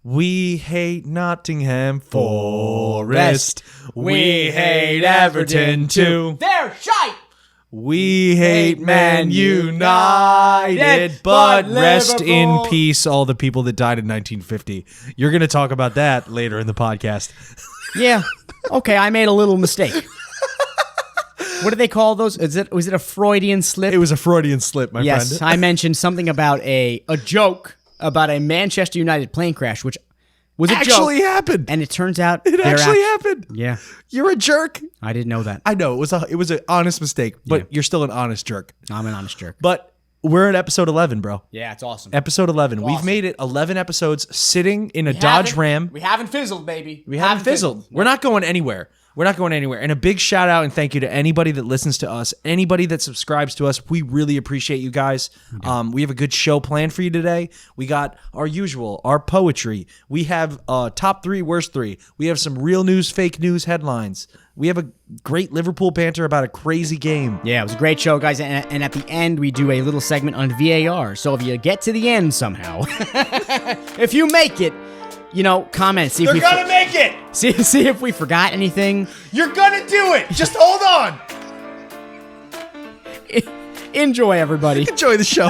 We hate Nottingham Forest. We hate Everton too. They're shite. We hate Man United. But rest in peace, all the people that died in 1950. You're going to talk about that later in the podcast. Yeah. Okay, I made a little mistake. What do they call those? Was it a Freudian slip? It was a Freudian slip, my friend. Yes, I mentioned something about a joke about a Manchester United plane crash, which was a joke. Actually happened. And it turns out it actually happened. Yeah. You're a jerk. I didn't know that. I know. It was an honest mistake, but you're still an honest jerk. I'm an honest jerk. But we're at episode 11, bro. Yeah, it's awesome. Episode 11. Awesome. We've made it 11 episodes sitting in a Dodge Ram. We haven't fizzled, baby. We haven't fizzled. We're not going anywhere. We're not going anywhere. And a big shout out and thank you to anybody that listens to us, anybody that subscribes to us. We really appreciate you guys. We have a good show planned for you today. We got our usual, our poetry. We have top 3, worst 3. We have some real news, fake news headlines. We have a great Liverpool banter about a crazy game. Yeah, it was a great show, guys. And at the end, we do a little segment on VAR. So if you get to the end somehow, if you make it, comment. See if You're gonna make it! See if we forgot anything. You're gonna do it! Just hold on! Enjoy, everybody. Enjoy the show.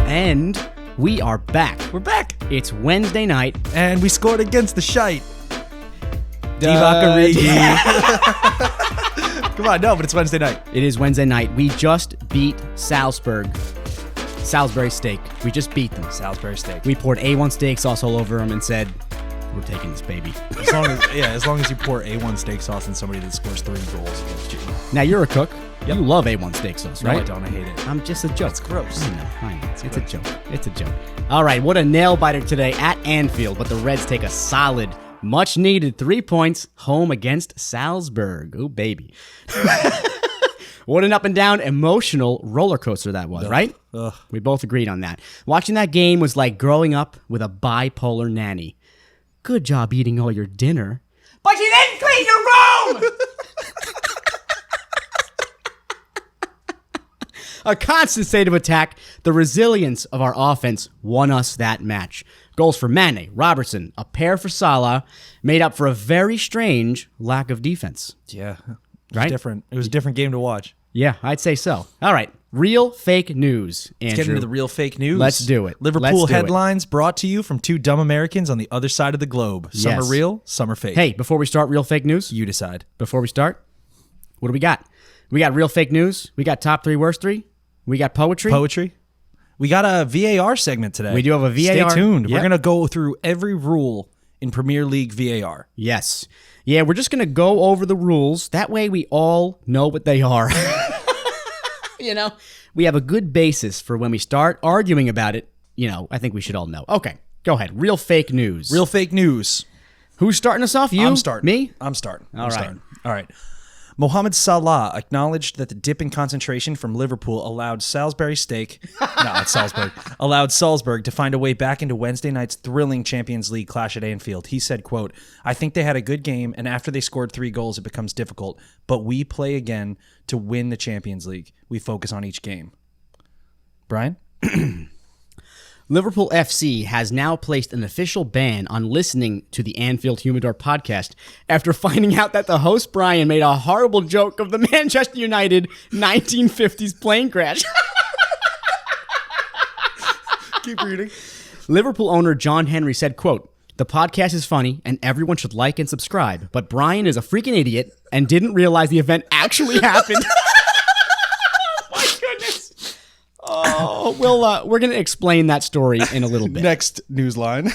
And we are back. We're back. It's Wednesday night. And we scored against the shite. Divock Origi. Come on, no, but it's Wednesday night. It is Wednesday night. We just beat Salzburg. Salisbury steak. We just beat them. Salisbury steak. We poured A1 steak sauce all over them and said, we're taking this baby. As long as you pour A1 steak sauce on somebody that scores 3 goals against you. Now, you're a cook. Yep. You love A1 steak sauce, right? No, I don't. I hate it. I'm just a joke. It's gross. I know. It's a joke. It's a joke. All right, what a nail-biter today at Anfield, but the Reds take a solid, much-needed 3 points home against Salzburg. Oh, baby. What an up-and-down emotional roller coaster that was, right? Ugh. We both agreed on that. Watching that game was like growing up with a bipolar nanny. Good job eating all your dinner. But you didn't clean your room! A constant state of attack, the resilience of our offense won us that match. Goals for Mane, Robertson, a pair for Salah, made up for a very strange lack of defense. Yeah. Right? Different. It was a different game to watch. Yeah, I'd say so. All right, real fake news, Andrew. Let's get into the real fake news. Let's do it. Liverpool headlines brought to you from 2 dumb Americans on the other side of the globe. Some Yes. are real, some are fake. Hey, before we start real fake news, You decide. before we start, what do we got? We got real fake news. We got top 3, worst 3. We got poetry. Poetry. We got a VAR segment today. We do have a VAR. Stay tuned. Yep. We're going to go through every rule in Premier League VAR. Yes. Yeah, we're just going to go over the rules. That way we all know what they are. We have a good basis for when we start arguing about it. I think we should all know. Okay, go ahead. Real fake news. Real fake news. Who's starting us off? You? I'm starting. Me? I'm starting. All right. All right. Mohamed Salah acknowledged that the dip in concentration from Liverpool allowed Salzburg to find a way back into Wednesday night's thrilling Champions League clash at Anfield. He said, quote, "I think they had a good game, and after they scored 3 goals, it becomes difficult. But we play again to win the Champions League. We focus on each game." Brian? Liverpool FC has now placed an official ban on listening to the Anfield Humidor podcast after finding out that the host, Brian, made a horrible joke of the Manchester United 1950s plane crash. Keep reading. Liverpool owner John Henry said, quote, "The podcast is funny and everyone should like and subscribe, but Brian is a freaking idiot and didn't realize the event actually happened." My goodness. Oh, we're going to explain that story in a little bit. Next news line.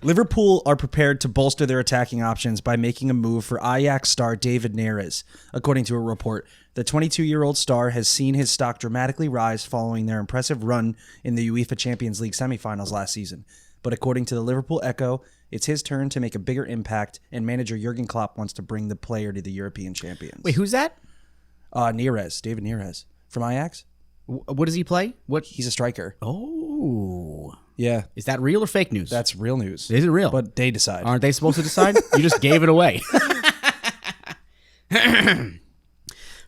Liverpool are prepared to bolster their attacking options by making a move for Ajax star David Neres. According to a report, the 22-year-old star has seen his stock dramatically rise following their impressive run in the UEFA Champions League semifinals last season. But according to the Liverpool Echo, it's his turn to make a bigger impact, and manager Jurgen Klopp wants to bring the player to the European champions. Wait, who's that? Neres, David Neres from Ajax. What does he play? He's a striker. Oh. Yeah. Is that real or fake news? That's real news. Is it real? But they decide. Aren't they supposed to decide? You just gave it away.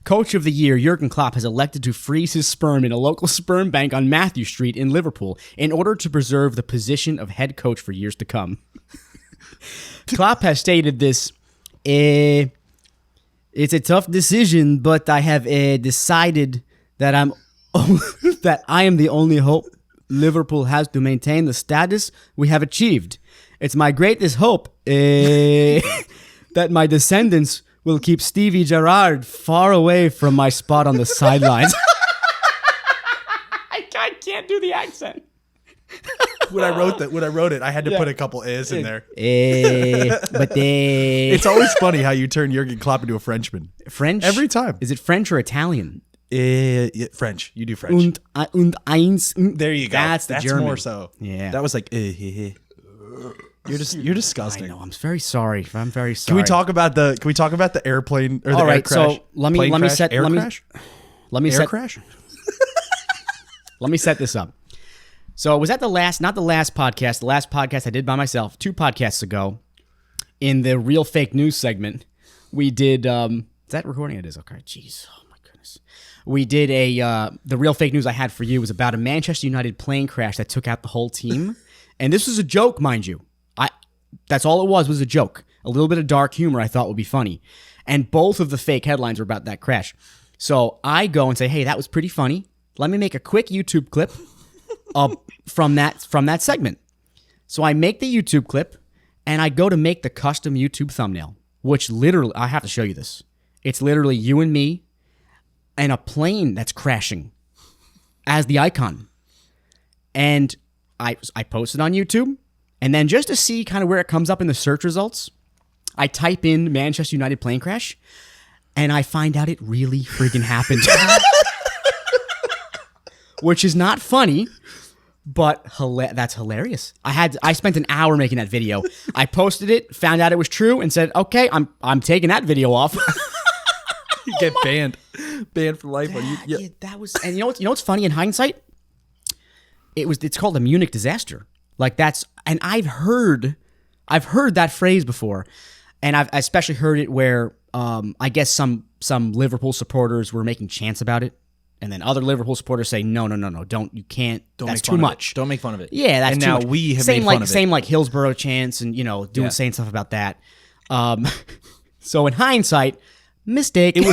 Coach of the year, Jurgen Klopp has elected to freeze his sperm in a local sperm bank on Matthew Street in Liverpool in order to preserve the position of head coach for years to come. Klopp has stated this, it's a tough decision, but I have decided that that I am the only hope Liverpool has to maintain the status we have achieved. It's my greatest hope that my descendants will keep Stevie Gerrard far away from my spot on the sidelines. I can't do the accent. When I wrote it, I had to put a couple is in there. But It's always funny how you turn Jurgen Klopp into a Frenchman. French? Every time. Is it French or Italian? French. You do French. Und eins. There you go. That's the German. More so. Yeah. That was like. You're disgusting. I know. I'm very sorry. I'm very sorry. Can we talk about the airplane or the All right, air crash? so let me set air let me crash? let me Air set crash? let me set this up. So it was at the last podcast I did by myself 2 podcasts ago in the real fake news segment. We did is that recording? It is. Okay. Jeez. Oh my goodness. We did the real fake news I had for you was about a Manchester United plane crash that took out the whole team. And this was a joke, mind you. That's all it was a joke. A little bit of dark humor I thought would be funny. And both of the fake headlines were about that crash. So I go and say, hey, that was pretty funny. Let me make a quick YouTube clip from that segment. So I make the YouTube clip and I go to make the custom YouTube thumbnail, which literally, I have to show you this. It's literally you and me and a plane that's crashing as the icon. And I posted on YouTube. And then just to see kind of where it comes up in the search results, I type in Manchester United plane crash, and I find out it really freaking happened. Which is not funny, but that's hilarious. I spent an hour making that video. I posted it, found out it was true, and said, "Okay, I'm taking that video off." You get banned for life. Yeah, that was. And you know what's funny in hindsight? It's called the Munich disaster. Like and I've heard that phrase before, and I've especially heard it where I guess some Liverpool supporters were making chants about it, and then other Liverpool supporters say no, you can't, that's too much. Don't make fun of it. Yeah, that's and too now much. we have made fun of it. Same like Hillsborough chants and saying stuff about that. So in hindsight, mistake. It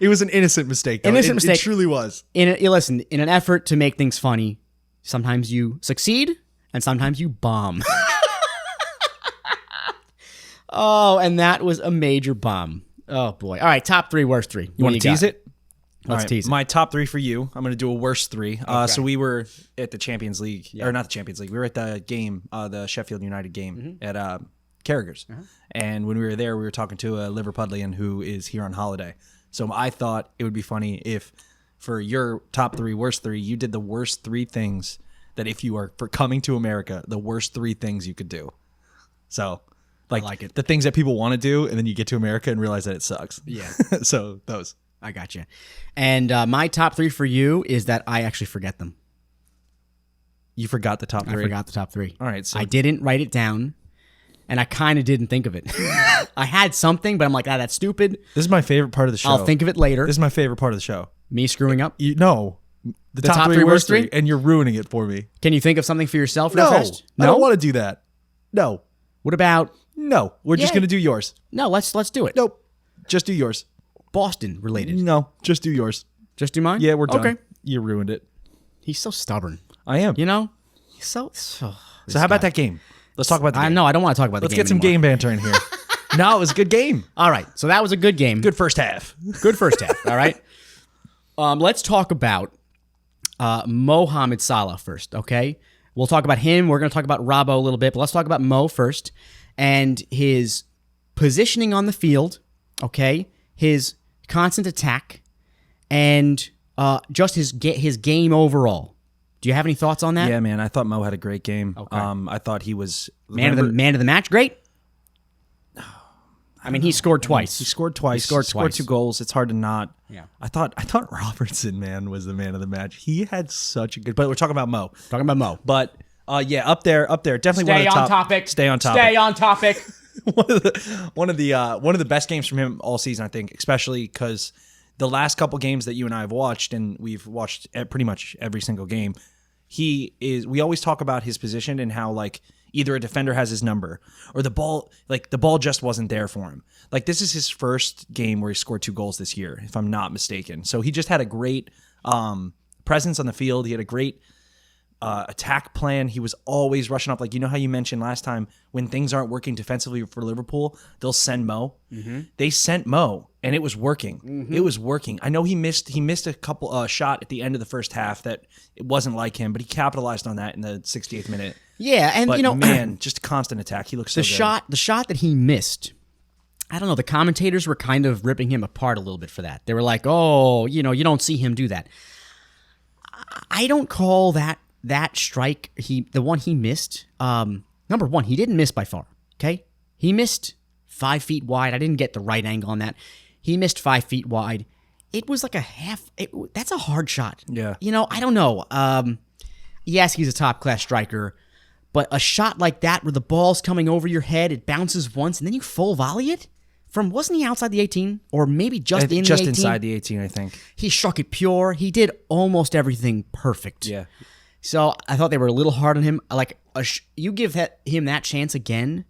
was an innocent mistake. Though. Innocent mistake. It truly was. Listen, in an effort to make things funny, sometimes you succeed and sometimes you bomb. Oh, and that was a major bomb. Oh boy. All right, top 3, worst 3. You want to tease it? Let's tease it. My top 3 for you. I'm going to do a worst 3. So we were at the Champions League, or not the Champions League. We were at the game, the Sheffield United game at Carragher's. And when we were there, we were talking to a Liverpudlian who is here on holiday. So I thought it would be funny if, for your top 3, worst 3, you did the worst 3 things that if you are for coming to America, the worst 3 things you could do. So, I like it. The things that people want to do, and then you get to America and realize that it sucks. Yeah. So those. I got you. And my top 3 for you is that I actually forget them. You forgot the top 3? I forgot the top 3. All right. So I didn't write it down, and I kind of didn't think of it. I had something, but I'm like, that's stupid. This is my favorite part of the show. I'll think of it later. This is my favorite part of the show. Me screwing up? No. The top 3 worst 3, and you're ruining it for me. Can you think of something for yourself? No. First? I don't want to do that. No. What about... No. We're just going to do yours. No, let's do it. Nope. Just do yours. Boston related. No. Just do yours. Just do mine? Yeah, we're done. Okay. You ruined it. He's so stubborn. I am. You know? He's so how about that game? Let's talk about the game. No, I don't want to talk about the Let's game get some game banter in here. No, it was a good game. All right. So that was a good game. Good first half. Good first half. All right. Let's talk about Mohamed Salah first, okay? We'll talk about him. We're going to talk about Robbo a little bit, but let's talk about Mo first and his positioning on the field, okay? His constant attack and just his game overall. Do you have any thoughts on that? Yeah, man. I thought Mo had a great game. Okay. I thought he was man of the match. Great. I mean, he scored twice. He scored twice. He scored 2 goals. It's hard to not. Yeah. I thought Robertson, man, was the man of the match. He had such a good. But we're talking about Mo. Talking about Mo. But yeah, up there, definitely one of the top. Stay on topic. Stay on topic. Stay on topic. one of the best games from him all season, I think, especially because the last couple games that you and I have watched, and we've watched pretty much every single game, we always talk about his position and how like either a defender has his number or the ball just wasn't there for him. Like this is his first game where he scored 2 goals this year, if I'm not mistaken. So he just had a great presence on the field. He had a great attack plan. He was always rushing up. Like, you know how you mentioned last time when things aren't working defensively for Liverpool, they'll send Mo. Mm-hmm. They sent Mo, and it was working. Mm-hmm. It was working. I know he missed a couple shot at the end of the first half that it wasn't like him, but he capitalized on that in the 68th minute. Yeah, and but, you know, man, just constant attack. He looks so good. The shot that he missed. I don't know. The commentators were kind of ripping him apart a little bit for that. They were like, "Oh, you know, you don't see him do that." I don't call that strike, the one he missed, number one, he didn't miss by far, okay? He missed 5 feet wide. I didn't get the right angle on that. He missed 5 feet wide. It was like that's a hard shot. Yeah. You know, I don't know. Yes, he's a top-class striker, but a shot like that where the ball's coming over your head, it bounces once, and then you full volley it? Wasn't he outside the 18? Or maybe just in the 18? Just inside the 18, I think. He struck it pure. He did almost everything perfect. Yeah. So I thought they were a little hard on him. Like, you give him that chance again,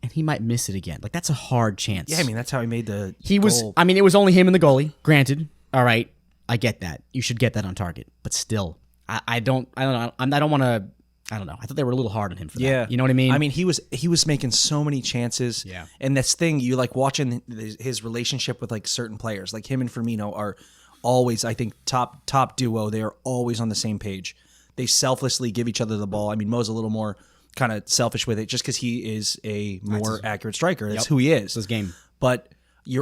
and he might miss it again. Like, that's a hard chance. Yeah, I mean, that's how he made the goal. I mean, it was only him and the goalie, granted. All right, I get that. You should get that on target. But still, I don't know. I don't know. I thought they were a little hard on him for that. You know what I mean? I mean, he was making so many chances. Yeah. And this thing, you like watching his relationship with like certain players, like him and Firmino are always, I think, top duo. They are always on the same page. They selflessly give each other the ball. I mean, Mo's a little more kind of selfish with it just because he is a more accurate striker. That's who he is. It's his game. But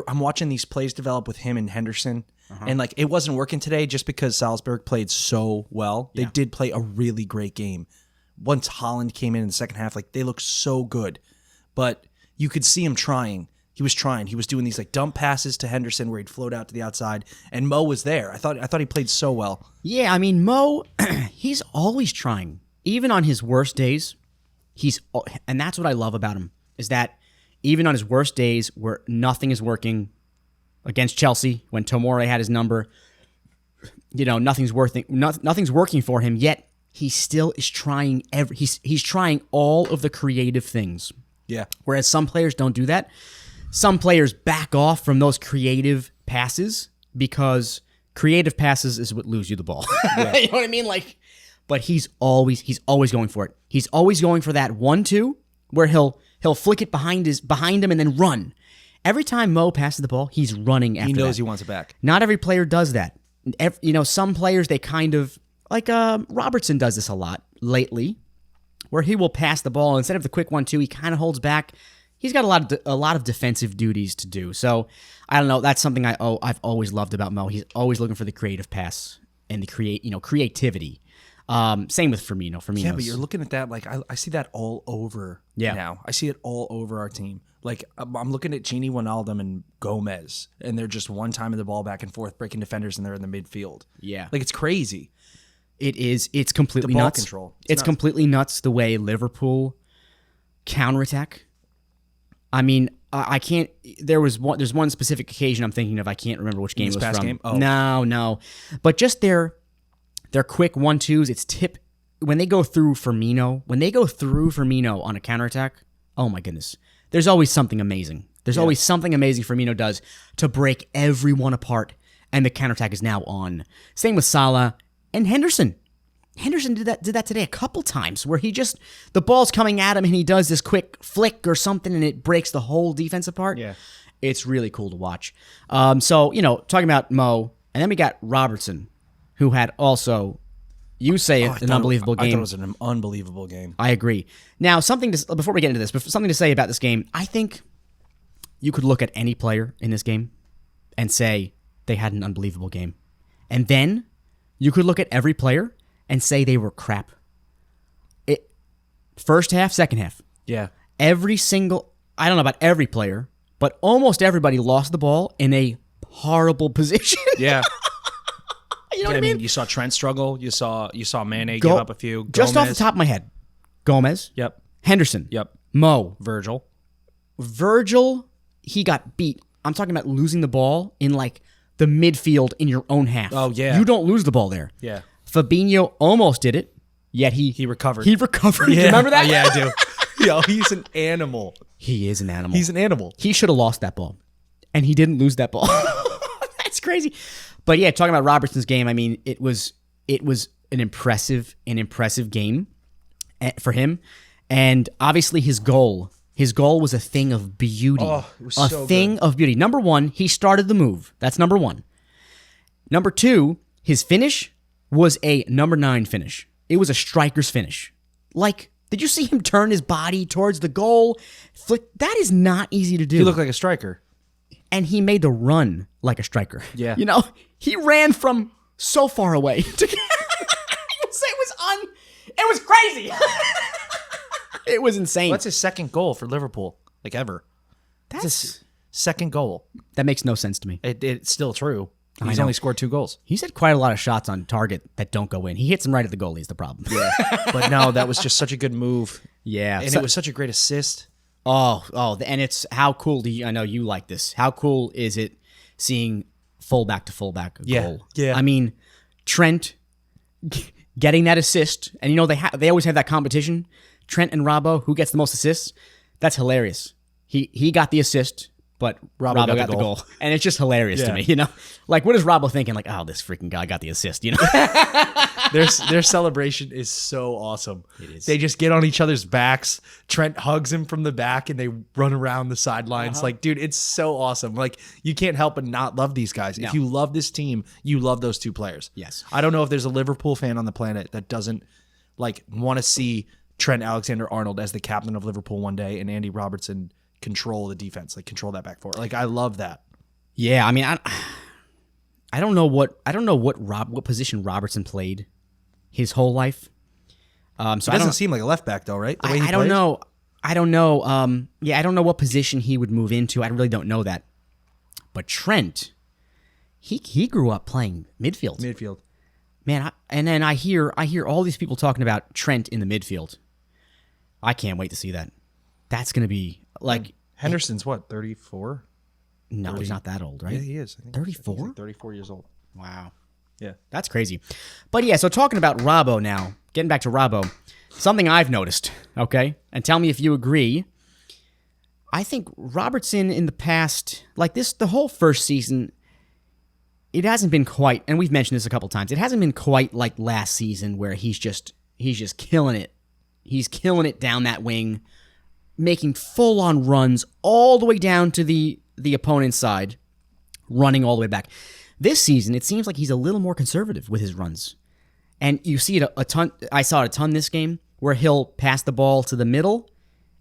I'm watching these plays develop with him and Henderson. And like it wasn't working today just because Salzburg played so well. They did play a really great game. Once Holland came in the second half, like they looked so good. But you could see him trying. He was trying. He was doing these like dump passes to Henderson where he'd float out to the outside, and Mo was there. I thought he played so well. Yeah, I mean Mo, he's always trying, even on his worst days. And that's what I love about him is that even on his worst days where nothing is working, against Chelsea when Tomori had his number, you know, nothing's working for him. Yet he still is trying. He's trying all of the creative things. Yeah. Whereas some players don't do that. Some players back off from those creative passes because creative passes is what lose you the ball. Yeah. You know what I mean? Like, but he's always going for it. He's always going for that 1-2 where he'll flick it behind him and then run. Every time Mo passes the ball, he's running after. He knows that. He wants it back. Not every player does that. You know, some players they kind of like Robertson does this a lot lately, where he will pass the ball instead of the quick 1-2, he kind of holds back. He's got a lot of defensive duties to do. So I don't know. That's something I've always loved about Mo. He's always looking for the creative pass and the creativity. Same with Firmino. Yeah, but you're looking at that like I see that all over now. I see it all over our team. Like I'm looking at Gini Wijnaldum and Gomez, and they're just one time of the ball back and forth, breaking defenders, and they're in the midfield. Yeah, like it's crazy. It is. It's completely the ball nuts. Control. It's completely nuts the way Liverpool counterattack. I mean, I can't. There's one specific occasion I'm thinking of. I can't remember which game it was past from. Game? Oh. No. But just their quick 1-2s. It's when they go through Firmino. When they go through Firmino on a counterattack. Oh my goodness. There's always something amazing. There's always something amazing Firmino does to break everyone apart, and the counterattack is now on. Same with Salah and Henderson. Henderson did that today a couple times where the ball's coming at him and he does this quick flick or something and it breaks the whole defense apart. Yeah. It's really cool to watch. So, you know, talking about Mo, and then we got Robertson, who had also, you say an unbelievable game. I thought it was an unbelievable game. I agree. Now, before we get into this, something to say about this game. I think you could look at any player in this game and say they had an unbelievable game. And then you could look at every player and say they were crap. First half, second half. Yeah. I don't know about every player, but almost everybody lost the ball in a horrible position. Yeah. You know what I mean? You saw Trent struggle. You saw Mane give up a few. Just off the top of my head. Gomez. Yep. Henderson. Yep. Mo. Virgil. Virgil, he got beat. I'm talking about losing the ball in like the midfield in your own half. Oh, yeah. You don't lose the ball there. Yeah. Fabinho almost did it, yet he recovered. He recovered. Yeah. You remember that? Yeah, I do. Yo, he's an animal. He is an animal. He's an animal. He should have lost that ball, and he didn't lose that ball. That's crazy. But yeah, talking about Robertson's game, I mean, it was an impressive game for him, and obviously his goal was a thing of beauty. Oh, it was a so thing of beauty. Number one, he started the move. That's number one. Number two, his finish was a number 9 finish. It was a striker's finish. Like, did you see him turn his body towards the goal? Flick. That is not easy to do. He looked like a striker. And he made the run like a striker. Yeah. You know, he ran from so far away. It was crazy. It was insane. That's his second goal for Liverpool, like ever. That's his second goal. That makes no sense to me. It's still true. He's know. only scored 2 goals. He's had quite a lot of shots on target that don't go in. He hits them right at the goalie is the problem. Yeah. But no, that was just such a good move. Yeah. And it was such a great assist. And it's how cool I know you like this. How cool is it seeing fullback to fullback goal? Yeah. I mean, Trent getting that assist, and you know they always have that competition. Trent and Robbo, who gets the most assists? That's hilarious. He got the assist, but Robbo got the goal. And it's just hilarious to me, you know? Like, what is Robbo thinking? Like, oh, this freaking guy got the assist, you know? Their celebration is so awesome. It is. They just get on each other's backs. Trent hugs him from the back, and they run around the sidelines. Like, dude, it's so awesome. Like, you can't help but not love these guys. No. If you love this team, you love those 2 players. Yes. I don't know if there's a Liverpool fan on the planet that doesn't, like, want to see Trent Alexander-Arnold as the captain of Liverpool one day and Andy Robertson control the defense, like control that back four. Like, I love that. Yeah, I mean, I don't know what position Robertson played his whole life. So it doesn't seem like a left back though, right? The way he I don't plays? know. I don't know. I don't know what position he would move into. I really don't know that. But Trent, he grew up playing midfield. Man, and then I hear all these people talking about Trent in the midfield. I can't wait to see that. That's going to be like Henderson's what, 34? No, 30. He's not that old, right? Yeah, he is. 34? He's like 34 years old. Wow. Yeah. That's crazy. But yeah, so talking about Robbo now, getting back to Robbo, something I've noticed, okay? And tell me if you agree. I think Robertson in the past, like this, the whole first season, it hasn't been quite, and we've mentioned this a couple times, it hasn't been quite like last season where he's just killing it. He's killing it down that wing, making full-on runs all the way down to the opponent's side, running all the way back. This season, it seems like he's a little more conservative with his runs. And you see it a ton. I saw it a ton this game where he'll pass the ball to the middle,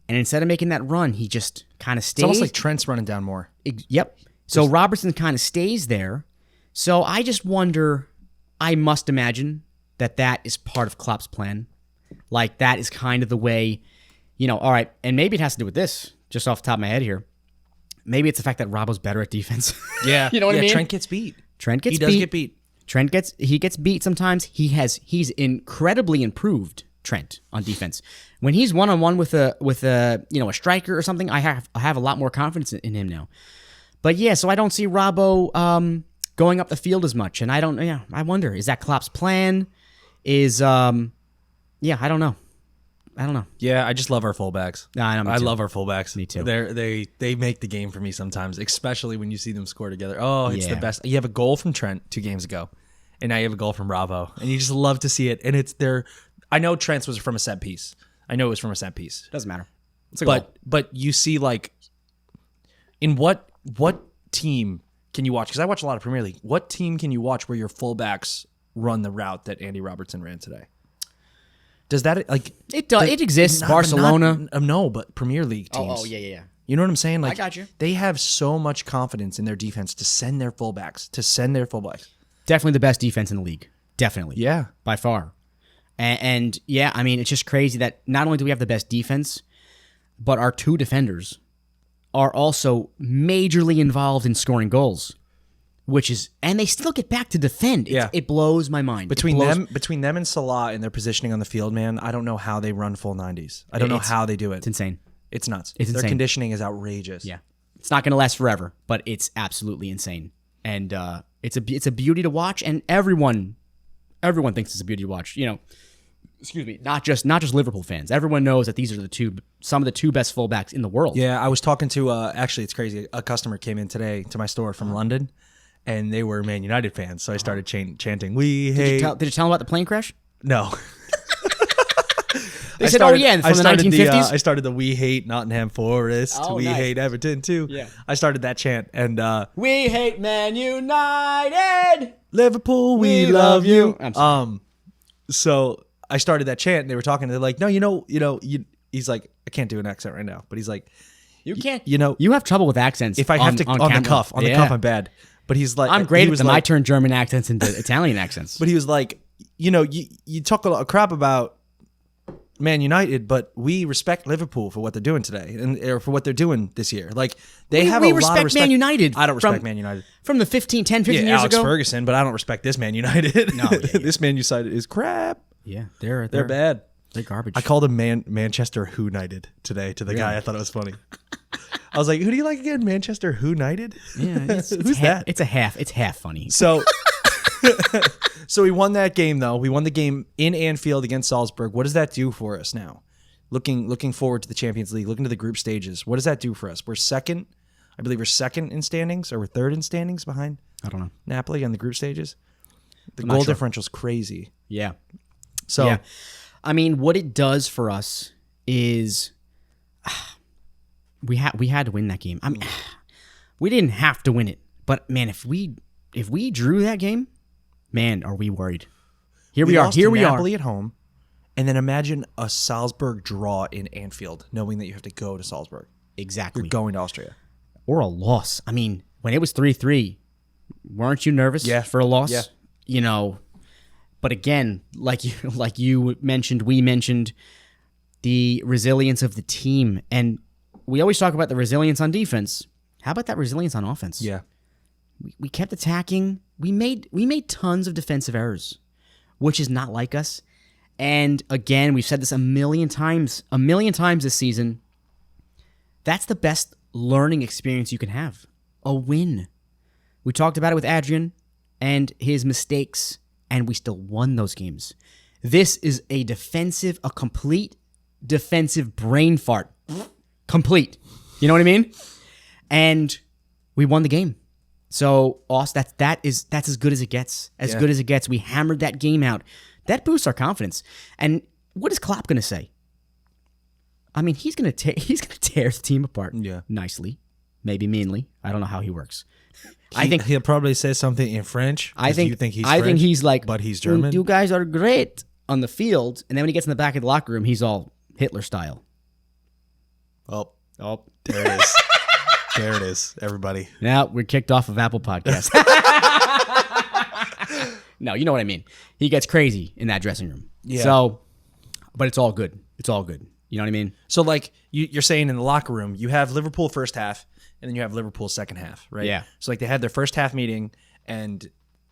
and instead of making that run, he just kind of stays. It's almost like Trent's running down more. Yep. So Robertson kind of stays there. So I just wonder, I must imagine that is part of Klopp's plan. Like, that is kind of the way, all right, and maybe it has to do with this, just off the top of my head here. Maybe it's the fact that Robbo's better at defense. Yeah. You know what I mean? Trent gets beat. He does get beat. Trent gets beat sometimes. He's incredibly improved, Trent, on defense. When he's one-on-one with a striker or something, I have a lot more confidence in him now. But yeah, so I don't see Robbo going up the field as much, and I wonder, is that Klopp's plan? I don't know. Yeah, I just love our fullbacks. I love our fullbacks. Me too. They make the game for me sometimes, especially when you see them score together. Oh, it's the Yeah. best. You have a goal from Trent 2 games ago, and now you have a goal from Robbo, and you just love to see it. And it's there. I know Trent's was from a set piece. Doesn't matter. It's a goal. But you see, like, in what team can you watch? Because I watch a lot of Premier League. What team can you watch where your fullbacks run the route that Andy Robertson ran today? Does that It exists. Barcelona. But Premier League teams. Oh, yeah. You know what I'm saying? Like, I got you. They have so much confidence in their defense to send their fullbacks. Definitely the best defense in the league. Definitely. Yeah. By far. And yeah, I mean, it's just crazy that not only do we have the best defense, but our 2 defenders are also majorly involved in scoring goals. And they still get back to defend. It blows my mind. Between them and Salah and their positioning on the field, man, I don't know how they run full 90s. I don't know how they do it. It's insane. It's nuts. It's Their insane. conditioning is outrageous. Yeah. It's not going to last forever, but it's absolutely insane. And it's a beauty to watch, and everyone thinks it's a beauty to watch. Excuse me, not just Liverpool fans. Everyone knows that these are some of the two best fullbacks in the world. Yeah, I was talking to actually it's crazy. A customer came in today to my store from London, and they were Man United fans. So I started chanting, "We hate." Did you tell them about the plane crash? No. They said, "Oh yeah, from the 1950s." I started the "We hate Nottingham Forest. Oh, we nice. hate Everton too." Yeah. I started that chant, and We hate Man United. Liverpool, we We love love you. you. I'm sorry. So I started that chant, and they were talking. And they're like, "No, he's like, I can't do an accent right now, but he's like, You can't. you have trouble with accents. if I have to on the camera. cuff, I'm bad." But he's like, I'm great he at was them. I like, turn German accents into Italian accents. But he was like, you talk a lot of crap about Man United, but we respect Liverpool for what they're doing today, or for what they're doing this year. Like they have we a lot respect of respect. Man United I don't respect from- Man United. From the 10, 15 Yeah, years Alex ago. Ferguson, but I don't respect this Man United. No, yeah. This Man United is crap. Yeah, they're They're bad. They're garbage. I called him Manchester Who United today to the guy. I thought it was funny. I was like, "Who do you like again? Manchester Who United? Yeah, it's Who's half, that?" It's half funny. So, so we won that game though. We won the game in Anfield against Salzburg. What does that do for us now? Looking forward to the Champions League, looking to the group stages. What does that do for us? We're second. I believe we're second in standings, or we're third in standings behind I don't know. Napoli on the group stages. The not goal sure. differential is crazy. Yeah. So Yeah. I mean, what it does for us is we had to win that game. I mean, we didn't have to win it, but man, if we drew that game, man, are we worried? Here we are. lost Here to we are. Napoli at home, and then imagine a Salzburg draw in Anfield, knowing that you have to go to Salzburg. Exactly. You're going to Austria. Or a loss. I mean, when it was 3-3, weren't you nervous for a loss? Yeah. But again, like you mentioned, we mentioned the resilience of the team, and we always talk about the resilience on defense. How about that resilience on offense? Yeah. We kept attacking. We made tons of defensive errors, which is not like us. And again, we've said this a million times this season. That's the best learning experience you can have. A win. We talked about it with Adrian and his mistakes, and we still won those games. This is a complete defensive brain fart. Complete. You know what I mean? And we won the game. So, Austin, that's as good as it gets. As good as it gets. We hammered that game out. That boosts our confidence. And what is Klopp going to say? I mean, he's going to tear the team apart. Yeah. Nicely, maybe meanly. I don't know how he works. I think he'll probably say something in French. I think you think he's I think French, he's like, but he's German. You guys are great on the field, and then when he gets in the back of the locker room, he's all Hitler style. Oh, there it is. There it is, everybody. Now we're kicked off of Apple Podcasts. No, you know what I mean. He gets crazy in that dressing room. Yeah. So, but it's all good. It's all good. You know what I mean? So, like you're saying, in the locker room, you have Liverpool first half, and then you have Liverpool second half, right? Yeah. So, like, they had their first half meeting, and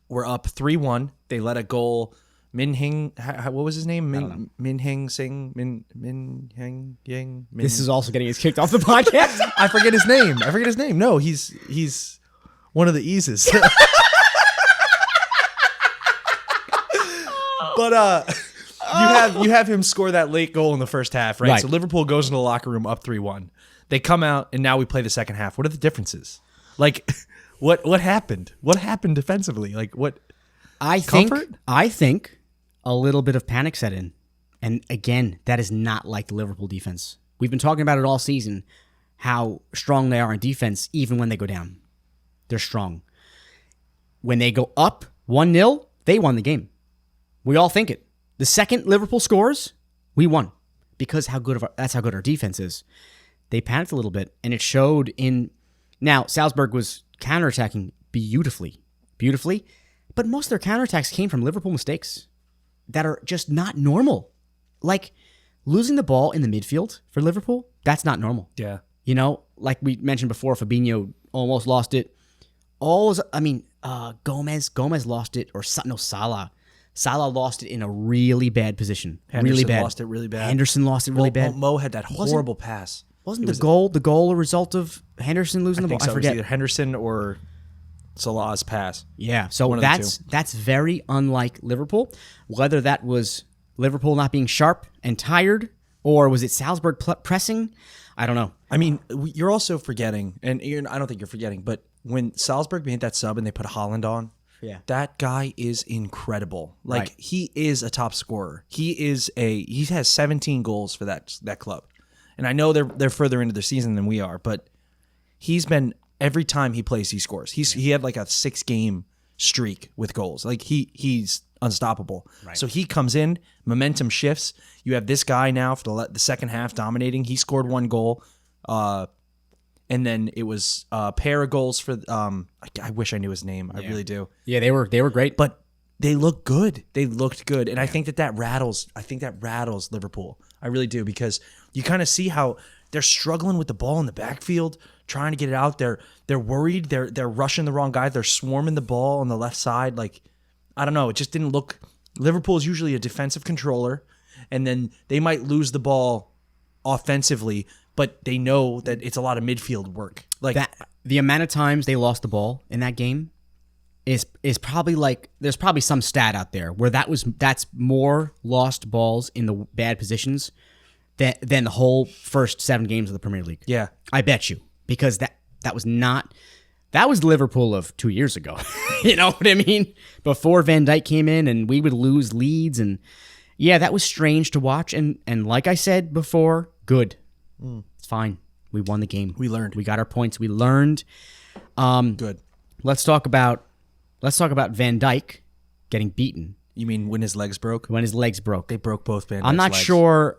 we're up 3-1. They let a goal. Min Hing, what was his name? Min Hing Sing. Min Hing Yang. This is also getting us kicked off the podcast. I forget his name. No, he's one of the Eases. But you have him score that late goal in the first half, right? Right. So Liverpool goes into the locker room up 3-1. They come out, and now we play the second half. What are the differences? Like, what happened? What happened defensively? Like, what? I think a little bit of panic set in. And again, that is not like the Liverpool defense. We've been talking about it all season, how strong they are in defense, even when they go down. They're strong. When they go up 1-0, they won the game. We all think it. The second Liverpool scores, we won. Because that's how good our defense is. They panicked a little bit, and it showed in... Now, Salzburg was counterattacking beautifully. But most of their counterattacks came from Liverpool mistakes that are just not normal. Like, losing the ball in the midfield for Liverpool, that's not normal. Yeah. You know, like we mentioned before, Fabinho almost lost it. Gomez lost it, or Salah. Salah lost it in a really bad position. Henderson really bad. lost it really bad. Henderson lost it really bad. Mo had that horrible pass. Wasn't the goal a result of Henderson losing the ball? So. I It was forget. either Henderson or Salah's pass. Yeah, so One of the that's very unlike Liverpool. Whether that was Liverpool not being sharp and tired, or was it Salzburg pressing? I don't know. I mean, you're also forgetting, and I don't think you're forgetting, but when Salzburg made that sub and they put Haaland on, that guy is incredible. Like Right. he is a top scorer. He has 17 goals for that club, and I know they're further into their season than we are, but he's been every time he plays, he scores. He had like a 6-game streak with goals. Like he's unstoppable. Right. So he comes in, momentum shifts. You have this guy now for the second half dominating. He scored 1 goal, and then it was a pair of goals for. I wish I knew his name. I really do. Yeah, they were great. But they look good. They looked good, and I think that rattles. I think that rattles Liverpool. I really do, because you kind of see how they're struggling with the ball in the backfield, trying to get it out. They're worried. They're rushing the wrong guy. They're swarming the ball on the left side. Like, I don't know. It just didn't look. Liverpool is usually a defensive controller, and then they might lose the ball offensively, but they know that it's a lot of midfield work. Like that, the amount of times they lost the ball in that game is probably like, there's probably some stat out there where that's more lost balls in the bad positions than the whole first 7 games of the Premier League. Yeah. I bet you, because that was the Liverpool of 2 years ago. You know what I mean? Before Van Dijk came in and we would lose leads, and yeah, that was strange to watch. And like I said before, good. It's fine. We won the game. We learned. We got our points. We learned. Good. Let's talk about Van Dijk getting beaten You mean when his legs broke? when his legs broke. They broke both Van Dijk's I'm not legs. sure,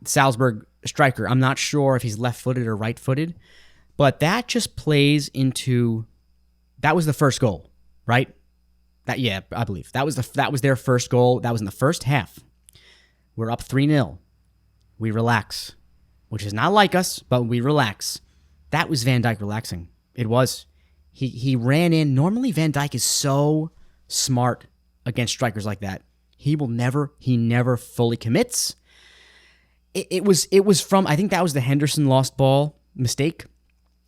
Salzburg striker, I'm not sure if he's left-footed or right-footed, but that just plays into, that was the first goal, right? I believe. That was their first goal. That was in the first half. We're up 3-0. We relax, which is not like us, but we relax. That was Van Dijk relaxing. It was. He ran in. Normally Van Dijk is so smart against strikers like that. He never fully commits. It was from, I think that was the Henderson lost ball mistake.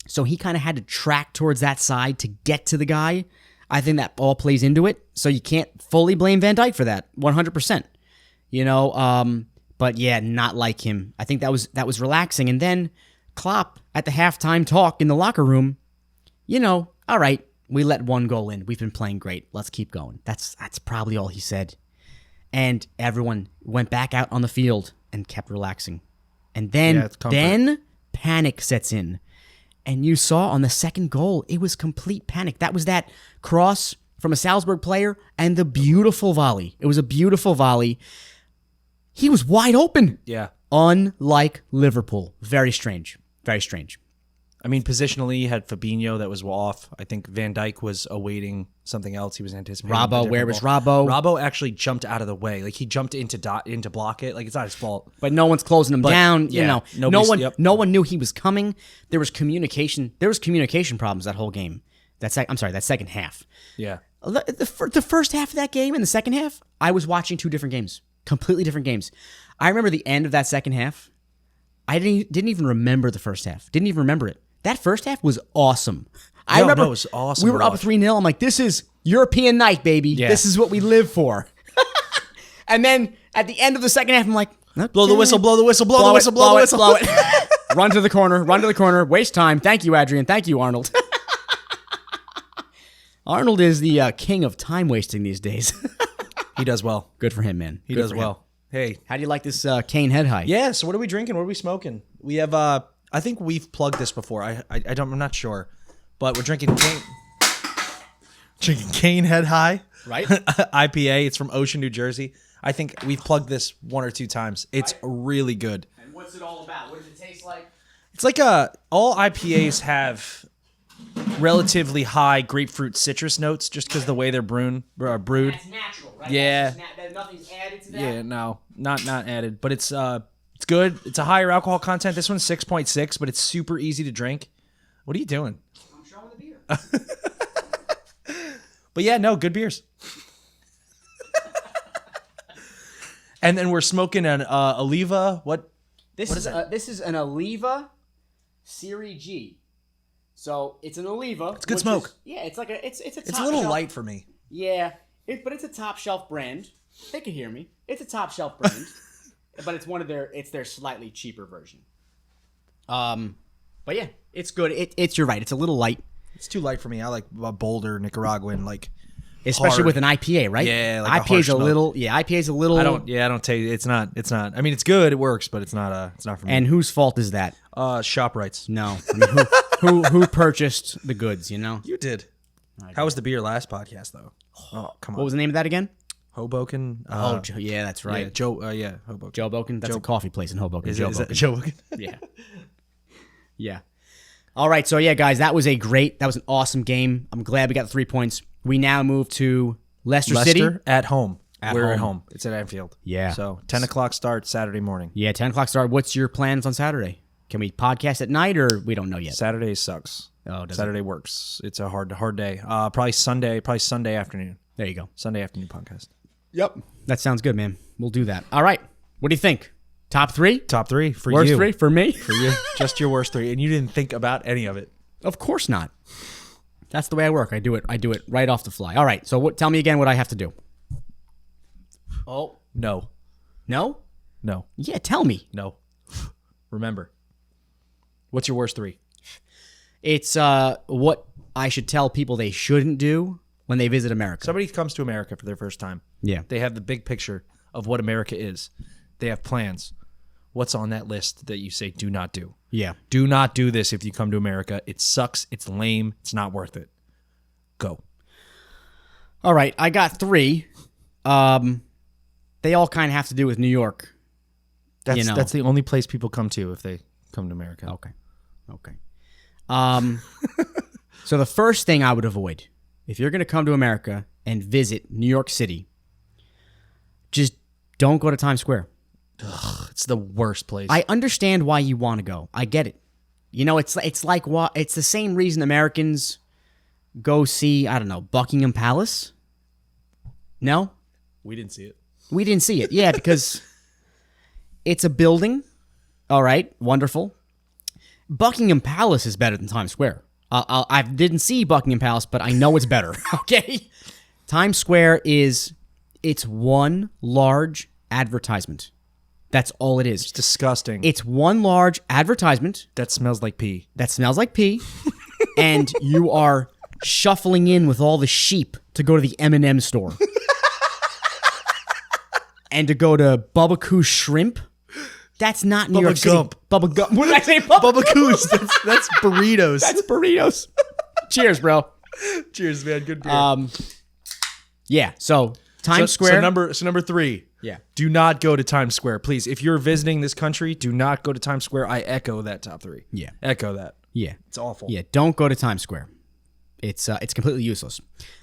So he kind of had to track towards that side to get to the guy. I think that all plays into it. So you can't fully blame Van Dijk for that, 100%. You know, but yeah, not like him. I think that was relaxing. And then Klopp at the halftime talk in the locker room, you know, all right, we let 1 goal in. We've been playing great. Let's keep going. That's probably all he said. And everyone went back out on the field and kept relaxing. And then panic sets in. And you saw on the second goal, it was complete panic. That was that cross from a Salzburg player and the beautiful volley. It was a beautiful volley. He was wide open. Yeah. Unlike Liverpool. Very strange. Very strange. I mean, positionally, he had Fabinho that was off. I think Van Dijk was awaiting something else. He was anticipating. Robbo, where was Robbo? Robbo actually jumped out of the way. Like, he jumped into block it. Like, it's not his fault. But no one's closing him down. yeah, You know, no one knew he was coming. There was communication problems that whole game. That second half. Yeah. The first half of that game and the second half, I was watching 2 different games. Completely different games. I remember the end of that second half. I didn't even remember the first half. Didn't even remember it. That first half was awesome. I remember it was awesome. We were up 3-0. I'm like, this is European night, baby. Yeah. This is what we live for. And then at the end of the second half, I'm like, okay. Blow the whistle, blow the whistle, blow the whistle, blow the whistle. Blow it. Run to the corner, waste time. Thank you, Adrian. Thank you, Arnold. Arnold is the king of time wasting these days. He does well. Good for him, man. He Good does for him. well. Hey. How do you like this cane head high? Yeah, so what are we drinking? What are we smoking? We have, I think we've plugged this before. I'm not sure. But we're drinking Cane Head High. Right? IPA. It's from Ocean, New Jersey. I think we've plugged this 1 or 2 times. It's really good. And what's it all about? What does it taste like? It's like all IPAs have relatively high grapefruit citrus notes just because the way they're brewed. That's natural, right? Yeah. Nothing's added to that? Yeah, no, not added, but it's good. It's a higher alcohol content. This one's 6.6, but it's super easy to drink. What are you doing? I'm showing the beer. But yeah, no, good beers. And then we're smoking an Oliva. What This is an Oliva Serie G. So it's an Oliva. It's good smoke. It's like it's a top It's a little shelf. light for me. Yeah, but it's a top shelf brand. They can hear me. It's a top shelf brand, but it's their slightly cheaper version. But yeah, it's good. You're right. It's a little light, It's too light for me. I like bolder Nicaraguan, like especially hard. with an IPA, right? Yeah, like a IPA's harsh a smoke. little. Yeah, IPA's a little. I don't take it's not. I mean, it's good. It works, but it's not for me. And whose fault is that? ShopRite's. No, I mean, who purchased the goods? You know. You did. How was the beer last podcast though? Oh, come on. What was the name of that again? Hoboken. Yeah, that's right. Yeah, Hoboken. Joe Boken. That's a coffee place in Hoboken. Is Joe that Boken. Hoboken? Yeah. Yeah. All right. So, yeah, guys, that was an awesome game. I'm glad we got the 3 points. We now move to Leicester City. at home. We're at home. home. It's at Anfield. Yeah. So 10 o'clock start Saturday morning. Yeah, 10 o'clock start. What's your plans on Saturday? Can we podcast at night or we don't know yet? Saturday sucks. Oh, does Saturday works. It's a hard day. Probably Sunday afternoon. There you go. Sunday afternoon podcast. Yep. That sounds good, man. We'll do that. All right. What do you think? Top 3? Top 3 for Worst you. 3 for me? For you. Just your worst 3. And you didn't think about any of it. Of course not. That's the way I work. I do it right off the fly. All right. So tell me again what I have to do. Oh. No. No? No. Yeah, tell me. No. Remember. What's your worst 3? It's what I should tell people they shouldn't do when they visit America. Somebody comes to America for their first time. Yeah. They have the big picture of what America is. They have plans. What's on that list that you say do not do? Yeah. Do not do this if you come to America. It sucks. It's lame. It's not worth it. Go. All right. I got 3. They all kind of have to do with New York. That's the only place people come to if they come to America. Okay. So the first thing I would avoid, if you're going to come to America and visit New York City, just don't go to Times Square. Ugh, it's the worst place. I understand why you want to go. I get it. You know, it's like it's the same reason Americans go see, I don't know, Buckingham Palace. No? We didn't see it. We didn't see it. Yeah, because it's a building. All right, wonderful. Buckingham Palace is better than Times Square. I didn't see Buckingham Palace, but I know it's better. Okay? Times Square it's one large advertisement. That's all it is. It's disgusting. It's one large advertisement That smells like pee. that smells like pee, and you are shuffling in with all the sheep to go to the M&M store. And to go to Bubba Coo's Shrimp. That's not New Bubba York City. Gump. Bubba Gump. What did I say? Bubba Coos. That's burritos. That's burritos. Cheers, bro. Cheers, man. Good beer. Yeah. So Times Square. So number 3. Yeah. Do not go to Times Square, please. If you're visiting this country, do not go to Times Square. I echo that top 3. Yeah. Echo that. Yeah. It's awful. Yeah. Don't go to Times Square. It's completely useless.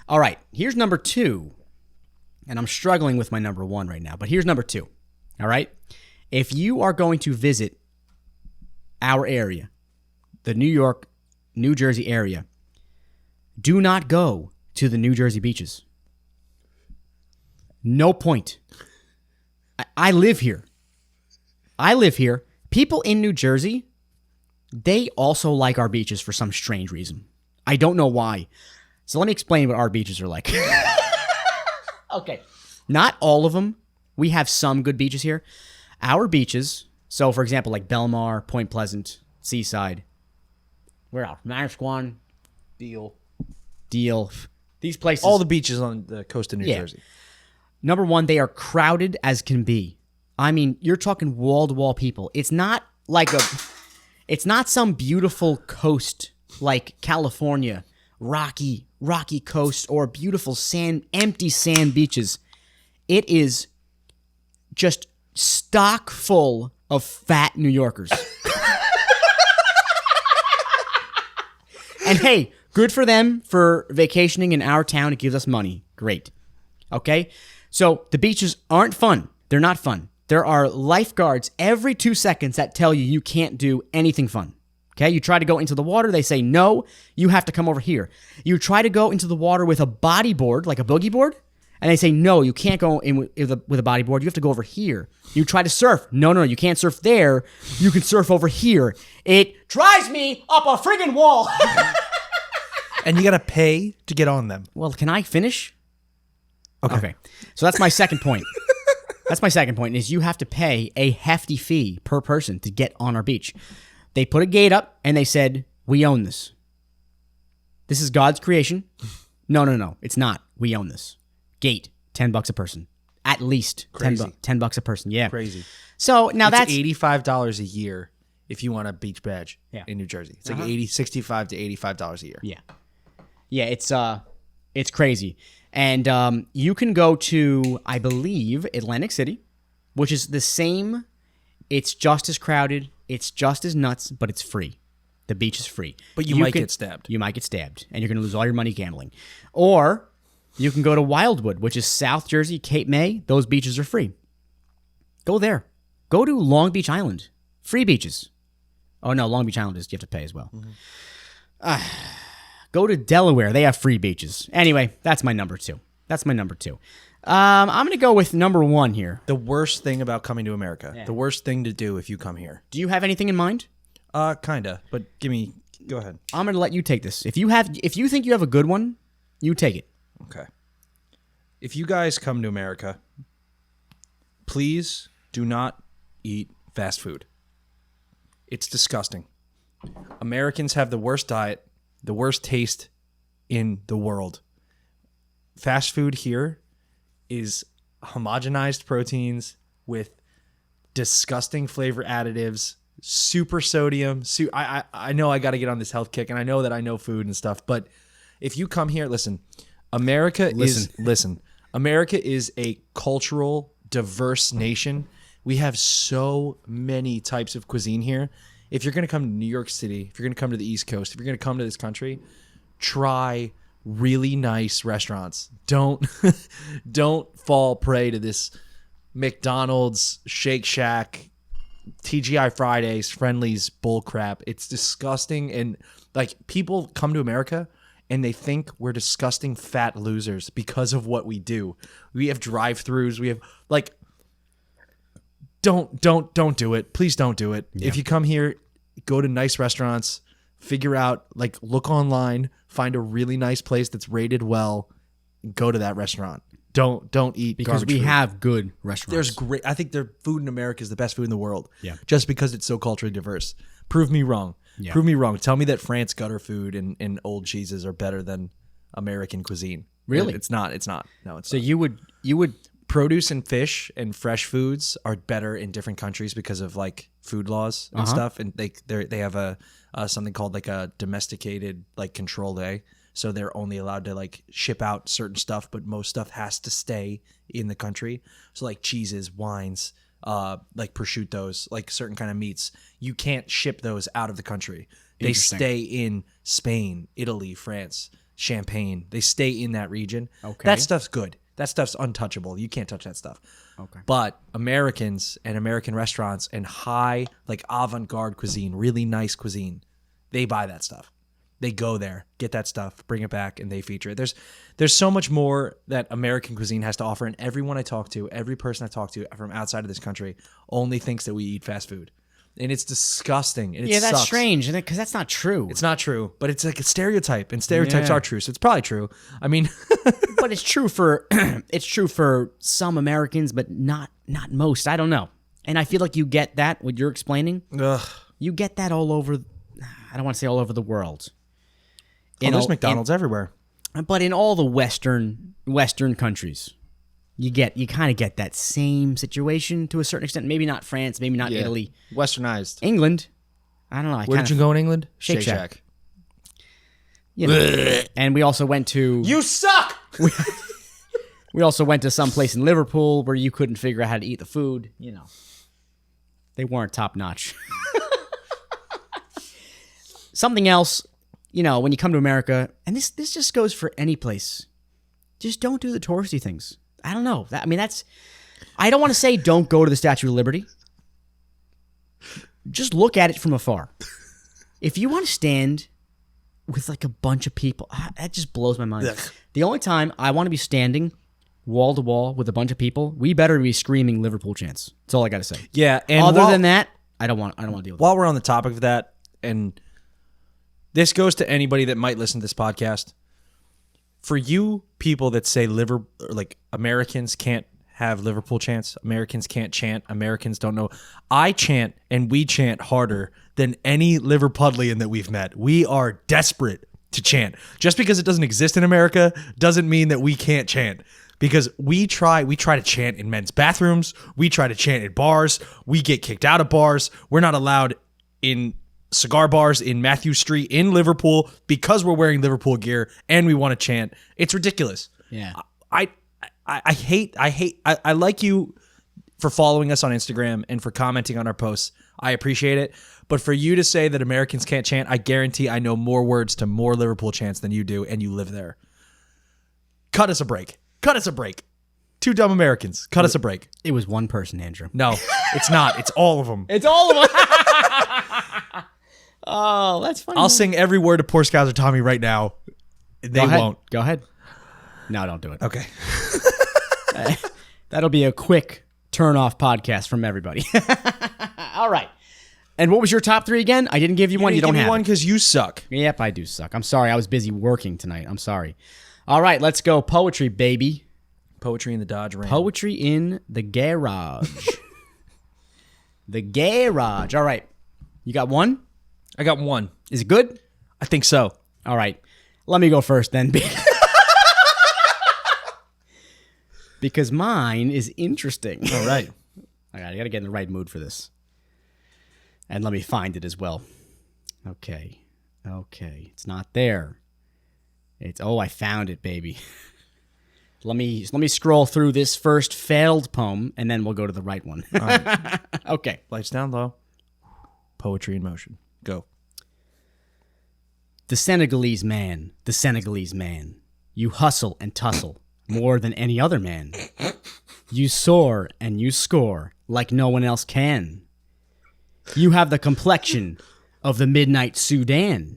All right. Here's number 2. And I'm struggling with my number 1 right now, but here's number 2. All right. If you are going to visit our area, the New York, New Jersey area, do not go to the New Jersey beaches. No point. I live here. People in New Jersey, they also like our beaches for some strange reason. I don't know why. So let me explain what our beaches are like. Okay. Not all of them. We have some good beaches here. Our beaches, so for example, like Belmar, Point Pleasant, Seaside. Where else? Manasquan, Deal. These places. All the beaches on the coast of New Jersey. Number 1, they are crowded as can be. I mean, you're talking wall-to-wall people. It's not some beautiful coast like California, rocky coast, or beautiful empty sand beaches. It is just stock full of fat New Yorkers. And hey, good for them for vacationing in our town. It gives us money. Great. Okay? So the beaches aren't fun. They're not fun. There are lifeguards every 2 seconds that tell you can't do anything fun. Okay? You try to go into the water, they say, no, you have to come over here. You try to go into the water with a bodyboard, like a boogie board, And they say, no, you can't go in with a bodyboard. You have to go over here. You try to surf. No, you can't surf there. You can surf over here. It drives me up a friggin' wall. And you got to pay to get on them. Well, can I finish? Okay. So that's my second point. That's my second point is you have to pay a hefty fee per person to get on our beach. They put a gate up and they said, we own this. This is God's creation. No. It's not. We own this. Gate, $10 a person. At least Crazy. $10 a person. Yeah. Crazy. So now that's $85 a year if you want a beach badge in New Jersey. It's like $65 to $85 a year. Yeah. Yeah, it's crazy. And you can go to, I believe, Atlantic City, which is the same. It's just as crowded. It's just as nuts, but it's free. The beach is free. But you might get stabbed. You might get stabbed, and you're going to lose all your money gambling. Or you can go to Wildwood, which is South Jersey, Cape May. Those beaches are free. Go there. Go to Long Beach Island. Free beaches. Oh, no, Long Beach Island you have to pay as well. Mm-hmm. Go to Delaware. They have free beaches. Anyway, that's my number two. I'm going to go with number one here. The worst thing about coming to America. Yeah. The worst thing to do if you come here. Do you have anything in mind? Kinda, but go ahead. I'm going to let you take this. If you think you have a good one, you take it. Okay. If you guys come to America, please do not eat fast food. It's disgusting. Americans have the worst diet, the worst taste in the world. Fast food here is homogenized proteins with disgusting flavor additives, super sodium. I know I got to get on this health kick, and I know that I know food and stuff, but if you come here, America is a cultural, diverse nation. We have so many types of cuisine here. If you're going to come to New York City, if you're going to come to the East Coast, if you're going to come to this country, try really nice restaurants. Don't fall prey to this McDonald's, Shake Shack, TGI Fridays, Friendly's bullcrap. It's disgusting, and people come to America and they think we're disgusting fat losers because of what we do. We have drive-throughs. We have don't do it. Please don't do it. Yeah. If you come here, go to nice restaurants. Figure out, look online, find a really nice place that's rated well, go to that restaurant. Don't eat because we food. Have good restaurants. I think their food in America is the best food in the world. Yeah. Just because it's so culturally diverse. Prove me wrong. Yeah. Prove me wrong. Tell me that France gutter food and old cheeses are better than American cuisine. Really? It's not. No, it's so not. You would produce and fish and fresh foods are better in different countries because of food laws and stuff, and they have a something called a domesticated control day, so they're only allowed to ship out certain stuff, but most stuff has to stay in the country. So cheeses, wines, prosciuttos, certain kind of meats, you can't ship those out of the country. They stay in Spain, Italy, France, Champagne. They stay in that region. Okay, that stuff's good. That stuff's untouchable. You can't touch that stuff. Okay. But Americans and American restaurants and high, avant-garde cuisine, really nice cuisine, they buy that stuff. They go there, get that stuff, bring it back, and they feature it. There's so much more that American cuisine has to offer, and everyone I talk to, every person I talk to from outside of this country only thinks that we eat fast food. And it's disgusting. And it that's sucks. strange, because that's not true. It's not true, but it's a stereotype, and stereotypes are true, so it's probably true. I mean, but it's true for some Americans, but not most. I don't know, and I feel like you get that what you're explaining. Ugh. You get that all over. I don't want to say all over the world. There's McDonald's everywhere, but in all the Western countries. You kind of get that same situation to a certain extent. Maybe not France, maybe not Italy. Westernized. England. I don't know. Where did you go in England? Shake Shack. And we also went to... You suck! We also went to some place in Liverpool where you couldn't figure out how to eat the food. They weren't top notch. Something else, when you come to America, and this just goes for any place, just don't do the touristy things. I don't know. I don't want to say don't go to the Statue of Liberty. Just look at it from afar. If you want to stand with a bunch of people, that just blows my mind. Ugh. The only time I want to be standing wall to wall with a bunch of people, we better be screaming Liverpool chants. That's all I got to say. Yeah, and Other than that, I don't want to deal with it. While we're on the topic of that, and this goes to anybody that might listen to this podcast, for you people that say Americans can't have Liverpool chants, Americans can't chant, Americans don't know. I chant and we chant harder than any Liverpudlian that we've met. We are desperate to chant. Just because it doesn't exist in America doesn't mean that we can't chant. Because we try to chant in men's bathrooms, we try to chant at bars, we get kicked out of bars, we're not allowed in cigar bars in Matthew Street in Liverpool because we're wearing Liverpool gear and we want to chant. It's ridiculous. Yeah. I like you for following us on Instagram and for commenting on our posts. I appreciate it. But for you to say that Americans can't chant, I guarantee I know more words to more Liverpool chants than you do, and you live there. Cut us a break. Cut us a break. Two dumb Americans. Cut us a break. It was one person, Andrew. No, it's not. It's all of them. It's all of them. Oh, that's funny. I'll sing every word of Poor Scouser Tommy right now. They won't. Go ahead. No, don't do it. Okay. That'll be a quick turn-off podcast from everybody. All right. And what was your top 3 again? I didn't give you one. You don't have one because you suck. Yep, I do suck. I'm sorry. I was busy working tonight. I'm sorry. All right, let's go. Poetry, baby. Poetry in the Dodge Ram. Poetry in the garage. The garage. All right. You got one? I got one. Is it good? I think so. All right. Let me go first then. Because mine is interesting. All right. I got to get in the right mood for this. And let me find it as well. Okay. It's not there. I found it, baby. Let me scroll through this first failed poem, and then we'll go to the right one. All right. Okay. Lights down low. Poetry in motion. Go. The Senegalese man. You hustle and tussle more than any other man. You soar and you score like no one else can. You have the complexion of the midnight Sudan.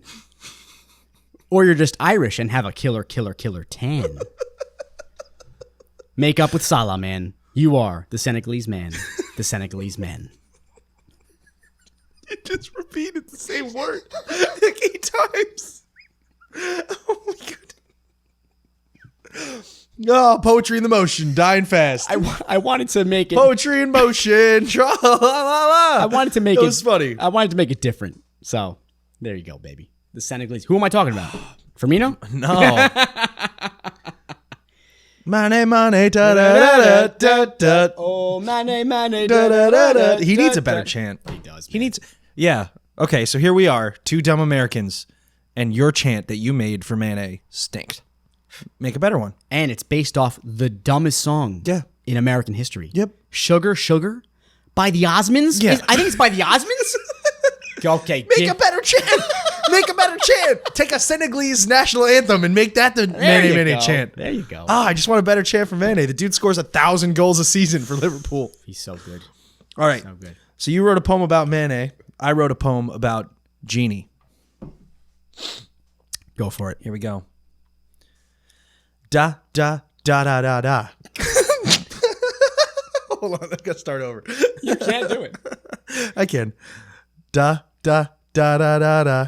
Or you're just Irish and have a killer tan. Make up with Salah, man. You are the Senegalese man. The Senegalese man. You just repeated the same word like 8 times. Oh my god. Oh, poetry in the motion, dying fast. I wanted to make it poetry in motion. I wanted to make it was funny. I wanted to make it different. So there you go, baby. The Senegalese. Who am I talking about? Firmino? No. Money, da da da da da. Oh, money, da da da da. He needs a better chant. He does. He needs. Yeah. Okay. So here we are, 2 dumb Americans, and your chant that you made for Mane stinks. Make a better one. And it's based off the dumbest song in American history. Yep. Sugar, Sugar by the Osmonds? Yeah. I think it's by the Osmonds. Okay. Make a better chant. Make a better chant. Take a Senegalese national anthem and make that the Mane chant. There you go. I just want a better chant for Mane. The dude scores 1,000 goals a season for Liverpool. He's so good. All right. So good. So you wrote a poem about Mane. I wrote a poem about Genie. Go for it. Here we go. Da, da, da, da, da, da. Hold on. I got to start over. You can't do it. I can. Da, da, da, da, da, da.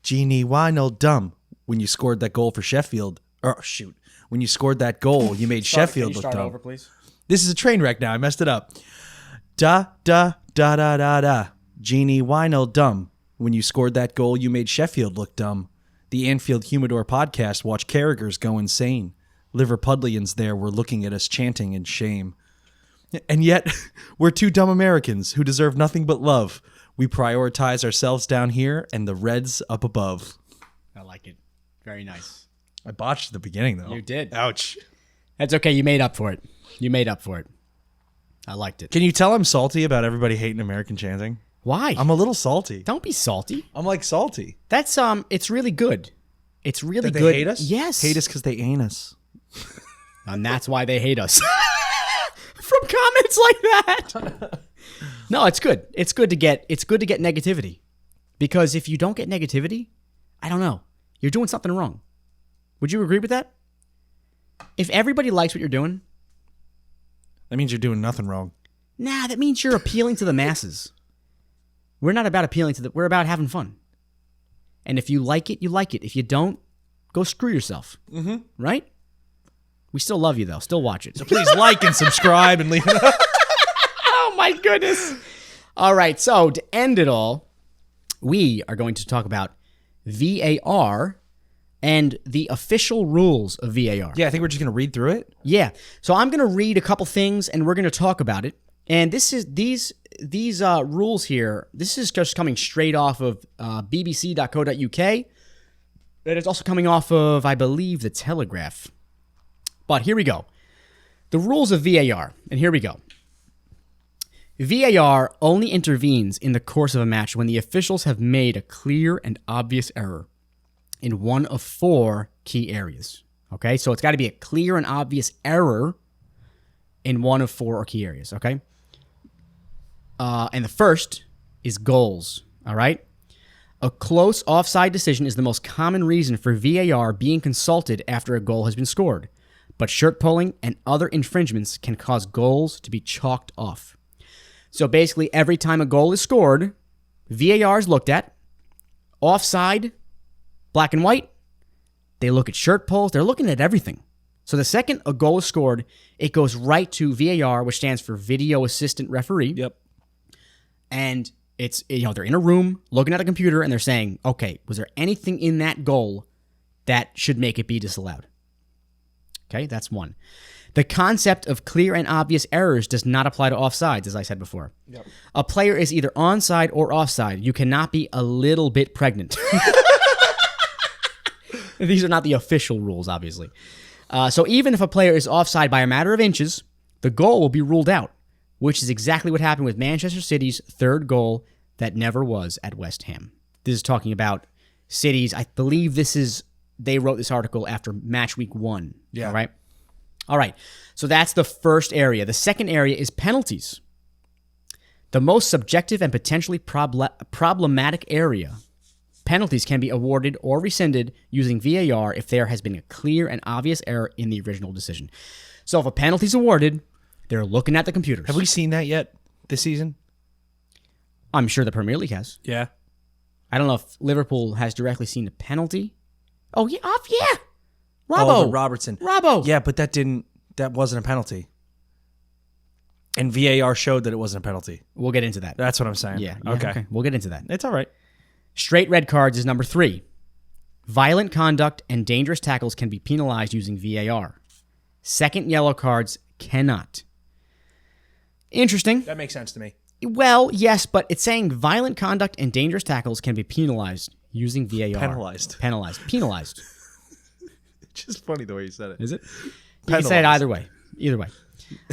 Genie, why no dumb? When you scored that goal for Sheffield. Oh, shoot. When you scored that goal, you made Sheffield look dumb. Start over, please? This is a train wreck now. I messed it up. Da, da, da, da, da, da. Genie, why no dumb? When you scored that goal, you made Sheffield look dumb. The Anfield Humidor podcast watched Carragher's go insane. Liverpudlians there were looking at us chanting in shame. And yet, we're 2 dumb Americans who deserve nothing but love. We prioritize ourselves down here and the Reds up above. I like it. Very nice. I botched the beginning, though. You did. Ouch. That's okay. You made up for it. I liked it. Can you tell I'm salty about everybody hating American chanting? Why? I'm a little salty. Don't be salty. I'm like salty. That's it's really good. It's really That good. they hate us? Yes. Hate us because they ain't us. And that's why they hate us. From comments like that. No, it's good. It's good to get negativity. Because if you don't get negativity, I don't know. You're doing something wrong. Would you agree with that? If everybody likes what you're doing, That means you're doing nothing wrong. Nah, that means you're appealing to the masses. We're not about appealing to the... We're about having fun. And if you like it, you like it. If you don't, go screw yourself. Mm-hmm. Right? We still love you, though. Still watch it. So please like and subscribe and leave it up. Oh, my goodness. All right, so to end it all, we are going to talk about VAR and the official rules of VAR. Yeah, I think we're just going to read through it. Yeah. So I'm going to read a couple things, and we're going to talk about it. And this is these rules here. This is just coming straight off of bbc.co.uk. It is also coming off of, I believe, the Telegraph. But here we go. The rules of VAR, and here we go. VAR only intervenes in the course of a match when the officials have made a clear and obvious error in one of 4 key areas. Okay, so it's got to be a clear and obvious error in one of 4 key areas. Okay, and the first is goals. All right, a close offside decision is the most common reason for VAR being consulted after a goal has been scored, but shirt pulling and other infringements can cause goals to be chalked off. So basically, every time a goal is scored, VAR is looked at. Offside, black and white, they look at shirt pulls. They're looking at everything. So the second a goal is scored, it goes right to VAR, which stands for Video Assistant Referee. Yep. And it's, they're in a room looking at a computer and they're saying, okay, was there anything in that goal that should make it be disallowed? Okay, that's one. The concept of clear and obvious errors does not apply to offsides, as I said before. Yep. A player is either onside or offside. You cannot be a little bit pregnant. These are not the official rules, obviously. So even if a player is offside by a matter of inches, the goal will be ruled out, which is exactly what happened with Manchester City's third goal that never was at West Ham. This is talking about City's, I believe they wrote this article after match week 1. Yeah. All right. So that's the first area. The second area is penalties. The most subjective and potentially problematic area. Penalties can be awarded or rescinded using VAR if there has been a clear and obvious error in the original decision. So if a penalty is awarded, they're looking at the computers. Have we seen that yet this season? I'm sure the Premier League has. Yeah. I don't know if Liverpool has directly seen a penalty. Oh, yeah. Yeah. Oh, Robertson. Robbo. Yeah, but that wasn't a penalty. And VAR showed that it wasn't a penalty. We'll get into that. That's what I'm saying. Yeah. Okay. We'll get into that. It's all right. Straight red cards is number 3. Violent conduct and dangerous tackles can be penalized using VAR. Second yellow cards cannot. Interesting. That makes sense to me. Well, yes, but it's saying violent conduct and dangerous tackles can be penalized using VAR. Penalized. Penalized. It's just funny the way you said it. Is it? You can say it either way. Either way.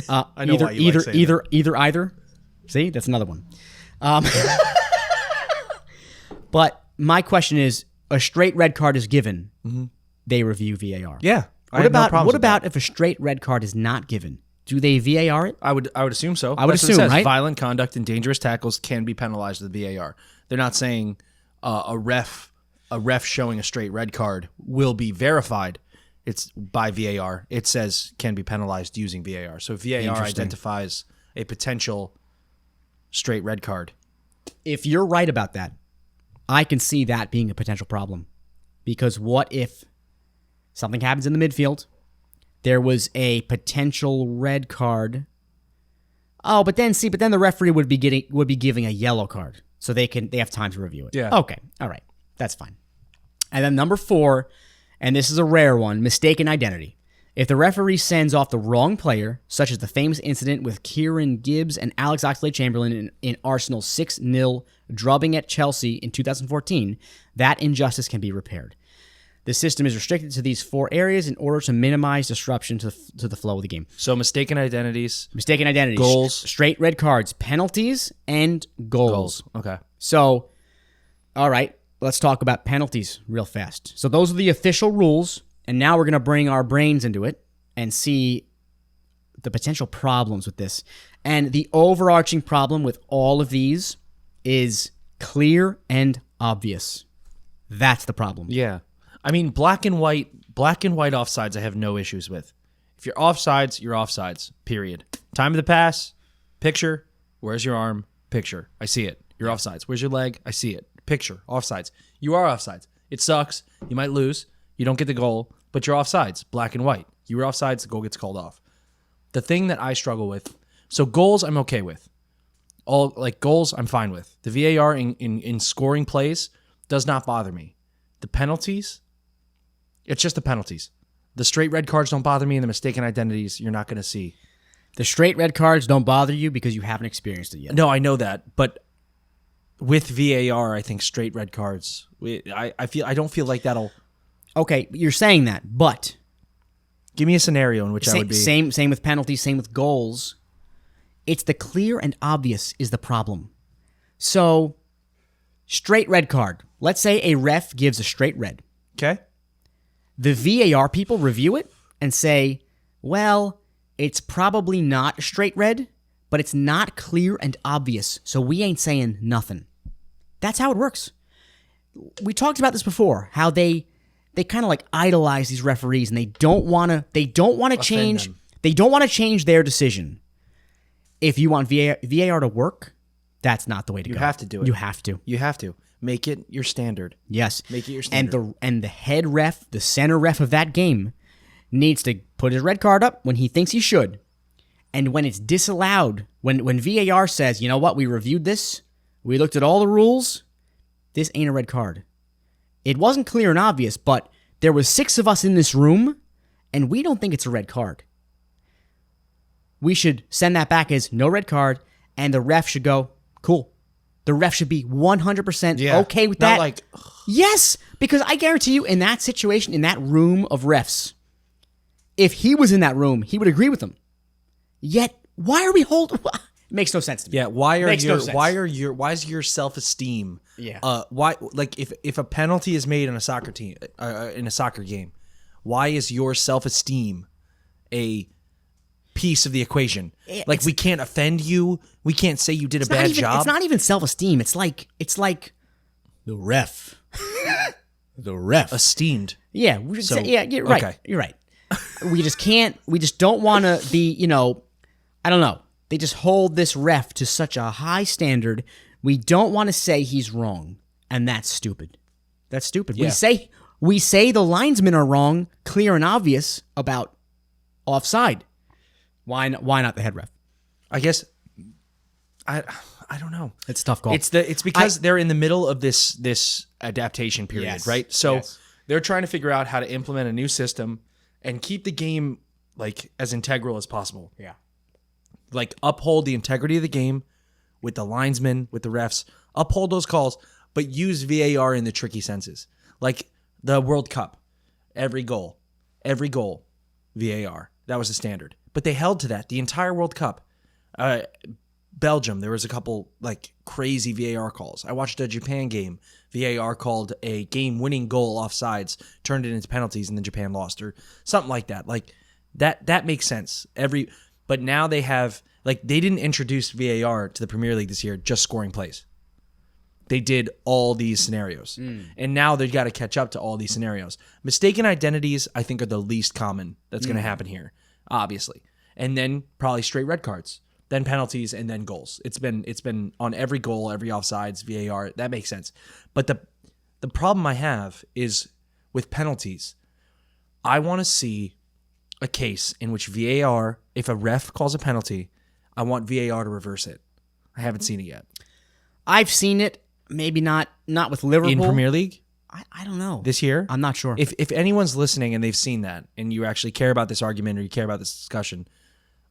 I know why you like saying that. Either. See, that's another one. But my question is, a straight red card is given, they review VAR. Yeah. What about if a straight red card is not given? Do they VAR it? I would assume so. I would That's what it assume, says. right? Violent conduct and dangerous tackles can be penalized with VAR. They're not saying a ref showing a straight red card will be verified. It's by VAR. It says can be penalized using VAR. So VAR identifies a potential straight red card. If you're right about that, I can see that being a potential problem. Because what if something happens in the midfield? There was a potential red card. Oh, but then the referee would be giving a yellow card, so they have time to review it. Yeah. Okay. All right. That's fine. And then number 4, and this is a rare one, mistaken identity. If the referee sends off the wrong player, such as the famous incident with Kieran Gibbs and Alex Oxlade-Chamberlain in Arsenal's 6-0 drubbing at Chelsea in 2014, that injustice can be repaired. The system is restricted to these 4 areas in order to minimize disruption to the flow of the game. So mistaken identities, goals, straight red cards, penalties, and goals. Okay. So, all right, let's talk about penalties real fast. So those are the official rules, and now we're going to bring our brains into it and see the potential problems with this. And the overarching problem with all of these is clear and obvious. That's the problem. Yeah. I mean, black and white offsides I have no issues with. If you're offsides, you're offsides, period. Time of the pass, picture. Where's your arm? Picture. I see it. You're offsides. Where's your leg? I see it. Picture. Offsides. You are offsides. It sucks. You might lose. You don't get the goal, but you're offsides. Black and white. You were offsides. The goal gets called off. The thing that I struggle with, so goals I'm okay with. All like goals I'm fine with. The VAR in scoring plays does not bother me. The penalties, it's just the penalties. The straight red cards don't bother me, and the mistaken identities you're not going to see. The straight red cards don't bother you because you haven't experienced it yet. No, I know that, but with VAR, I think straight red cards. I don't feel like that'll. Okay, you're saying that, but Give me a scenario in which I would be. Same with penalties, same with goals. It's the clear and obvious is the problem. So, straight red card. Let's say a ref gives a straight red. Okay. The VAR people review it and say, well, it's probably not a straight red, but it's not clear and obvious, so we ain't saying nothing. That's how it works. We talked about this before, how they kind of like idolize these referees and they don't want to change them. They don't want to change their decision. If you want VAR to work, that's not the way to go. You have to do it. You have to. You have to make it your standard. Yes. Make it your standard. And the head ref, the center ref of that game, needs to put his red card up when he thinks he should. And when it's disallowed, when VAR says, you know what, we reviewed this, we looked at all the rules, this ain't a red card. It wasn't clear and obvious, but there was 6 of us in this room, and we don't think it's a red card. We should send that back as no red card, and the ref should go, cool. The ref should be 100% okay with that. Not like, yes, because I guarantee you, in that situation, in that room of refs, if he was in that room, he would agree with them. Yet, why are we holding? It makes no sense to me. yeah. Why is your self-esteem? Yeah. Why like if a penalty is made in a soccer team in a soccer game, why is your self-esteem a piece of the equation? Like we can't offend you. We can't say you did a bad job. It's not even self-esteem. It's like the ref. The ref. Esteemed. Yeah, you're right. Okay. You're right. We just don't want to be, I don't know. They just hold this ref to such a high standard. We don't want to say he's wrong, and that's stupid. That's stupid. Yeah. We say the linesmen are wrong, clear and obvious about offside. Why not the head ref? I guess I don't know. It's a tough call. It's because they're in the middle of this adaptation period, Yes. right? So Yes. they're trying to figure out how to implement a new system and keep the game like as integral as possible. Yeah. Like uphold the integrity of the game with the linesmen, with the refs, uphold those calls, but use VAR in the tricky senses. Like the World Cup, every goal, VAR. That was the standard. But they held to that the entire World Cup. Belgium, there was a couple like crazy VAR calls. I watched a Japan game. VAR called a game-winning goal offsides, turned it into penalties, and then Japan lost, or something like that. Like that makes sense. But now they have they didn't introduce VAR to the Premier League this year, just scoring plays. They did all these scenarios, and now they've got to catch up to all these scenarios. Mistaken identities, I think, are the least common that's going to happen here, obviously, and then probably straight red cards. Then penalties, and then goals. It's been on every goal, every offsides, VAR. That makes sense. But the problem I have is with penalties. I want to see a case in which VAR, if a ref calls a penalty, I want VAR to reverse it. I haven't seen it yet. I've seen it, maybe not with Liverpool. In Premier League? I don't know. This year? I'm not sure. If anyone's listening and they've seen that, and you actually care about this argument or you care about this discussion,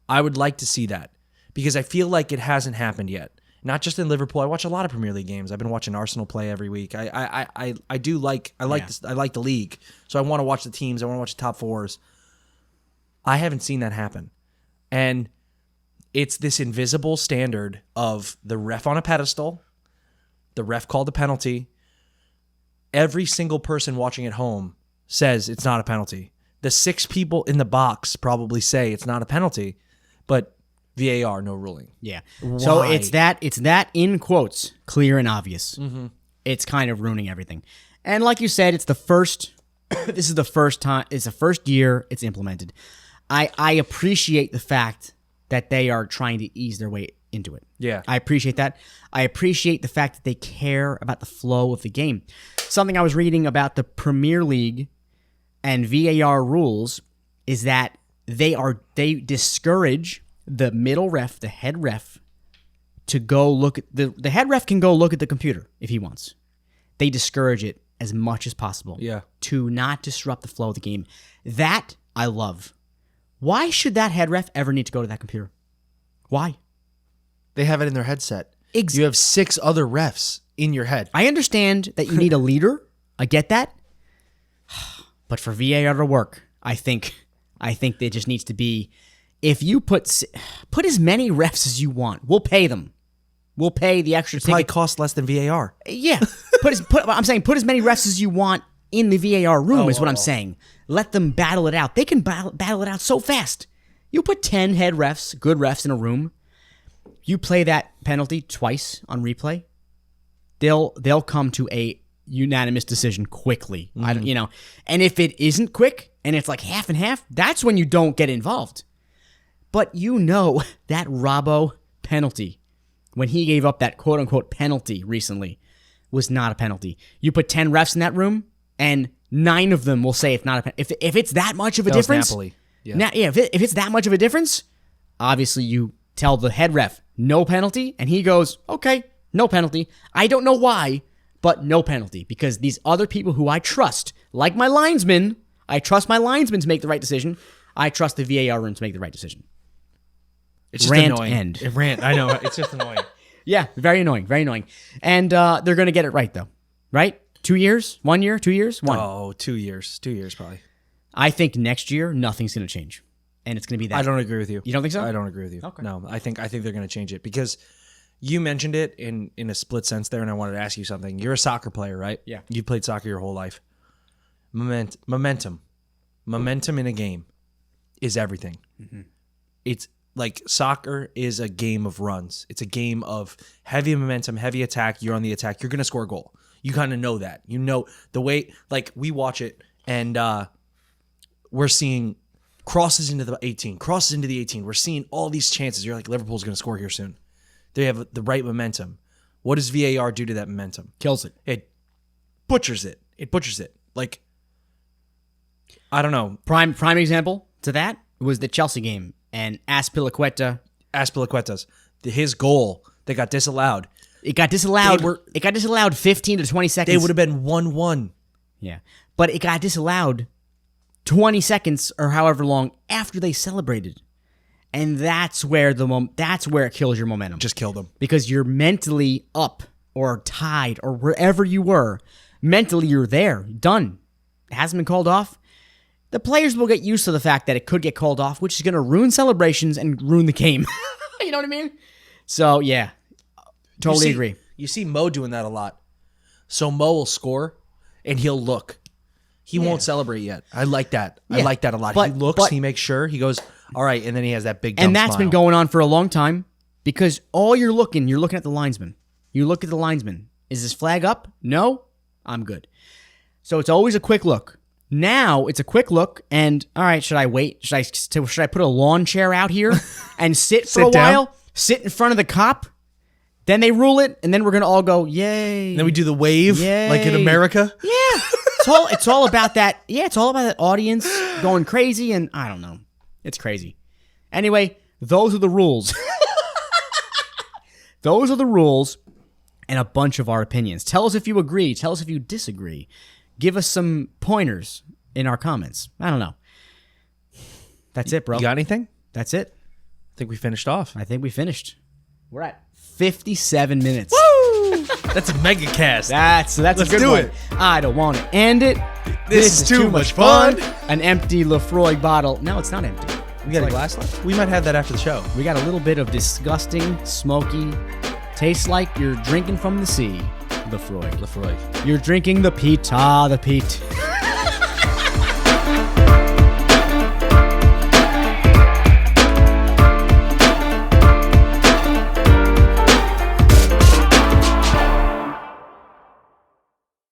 I would like to see that. Because I feel like it hasn't happened yet. Not just in Liverpool. I watch a lot of Premier League games. I've been watching Arsenal play every week. I like the league. So I want to watch the teams. I want to watch the top fours. I haven't seen that happen. And it's this invisible standard of the ref on a pedestal. The ref called a penalty. Every single person watching at home says it's not a penalty. The 6 people in the box probably say it's not a penalty. But VAR, no ruling. Yeah. Why? So it's that in quotes, clear and obvious. Mm-hmm. It's kind of ruining everything. And like you said, it's the first. This is the first time. It's the first year it's implemented. I appreciate the fact that they are trying to ease their way into it. Yeah. I appreciate that. I appreciate the fact that they care about the flow of the game. Something I was reading about the Premier League and VAR rules is that they discourage the middle ref, the head ref, to go look at the head ref can go look at the computer if he wants. They discourage it as much as possible. Yeah. To not disrupt the flow of the game. That I love. Why should that head ref ever need to go to that computer? Why? They have it in their headset. Ex- You have 6 other refs in your head. I understand that you need a leader. I get that. But for VAR to work, I think there just needs to be, if you put as many refs as you want, we'll pay them. We'll pay the extra Probably ticket. cost less than VAR. Yeah. I'm saying put as many refs as you want in the VAR room is what I'm saying. Let them battle it out. They can battle it out so fast. You put 10 head refs, good refs in a room. You play that penalty twice on replay. They'll come to a unanimous decision quickly. And if it isn't quick and it's like half and half, that's when you don't get involved. But that Robbo penalty, when he gave up that quote-unquote penalty recently, was not a penalty. You put 10 refs in that room, and 9 of them will say it's not a penalty. If it's that much of a difference... Napoli. Yeah. If it's that much of a difference, obviously you tell the head ref, no penalty, and he goes, okay, no penalty. I don't know why, but no penalty, because these other people who I trust, like my linesman, I trust my linesman to make the right decision. I trust the VAR room to make the right decision. It's just Rant annoying. end. I know. It's just annoying. Yeah, very annoying, very annoying. And they're going to get it right, though. Right? 2 years? 1 year? 2 years? 1. Oh, 2 years. 2 years, probably. I think next year, nothing's going to change. And it's going to be that. I don't agree with you. You don't think so? I don't agree with you. Okay. No, I think they're going to change it because you mentioned it in a split sense there, and I wanted to ask you something. You're a soccer player, right? Yeah. You've played soccer your whole life. Momentum in a game is everything. Mm-hmm. It's like soccer is a game of runs. It's a game of heavy momentum, heavy attack. You're on the attack. You're going to score a goal. You kind of know that. You know the way, like we watch it and we're seeing crosses into the 18, crosses into the 18. We're seeing all these chances. You're like, Liverpool's going to score here soon. They have the right momentum. What does VAR do to that momentum? Kills it. It butchers it. Like, I don't know. Prime example to that was the Chelsea game. And Azpilicueta's, his goal that got disallowed. It got disallowed. It got disallowed 15 to 20 seconds. They would have been 1-1. Yeah. But it got disallowed 20 seconds or however long after they celebrated. And that's where it kills your momentum. Just killed them. Because you're mentally up or tied or wherever you were. Mentally, you're there. Done. It hasn't been called off. The players will get used to the fact that it could get called off, which is going to ruin celebrations and ruin the game. You know what I mean? So, yeah. Totally agree. You see Mo doing that a lot. So Mo will score, and he'll look. He won't celebrate yet. I like that. Yeah. I like that a lot. But- he looks, he makes sure, he goes, all right, and then he has that big dumb And that's smile. been going on for a long time because all you're looking at the linesman. You look at the linesman. Is this flag up? No? I'm good. So it's always a quick look. Now it's a quick look, and all right, should I wait? Should I put a lawn chair out here and sit for a while? Sit in front of the cop? Then they rule it, and then we're gonna all go, yay! And then we do the wave, Yay. like in America. Yeah, it's all about that. Yeah, it's all about that audience going crazy, and I don't know, it's crazy. Anyway, those are the rules. Those are the rules, and a bunch of our opinions. Tell us if you agree. Tell us if you disagree. Give us some pointers in our comments. I don't know. That's it, bro. You got anything? That's it. I think we finished off. I think we finished. We're at 57 minutes. Woo! That's a mega cast. That's Let's a good do one. it. I don't want to end it. This is too much fun. An empty Lefroy bottle. No, it's not empty. We got a glass left? We might have that after the show. We got a little bit of disgusting, smoky, tastes like you're drinking from the sea. Lefroy. Lefroy. You're drinking the peat. The peat.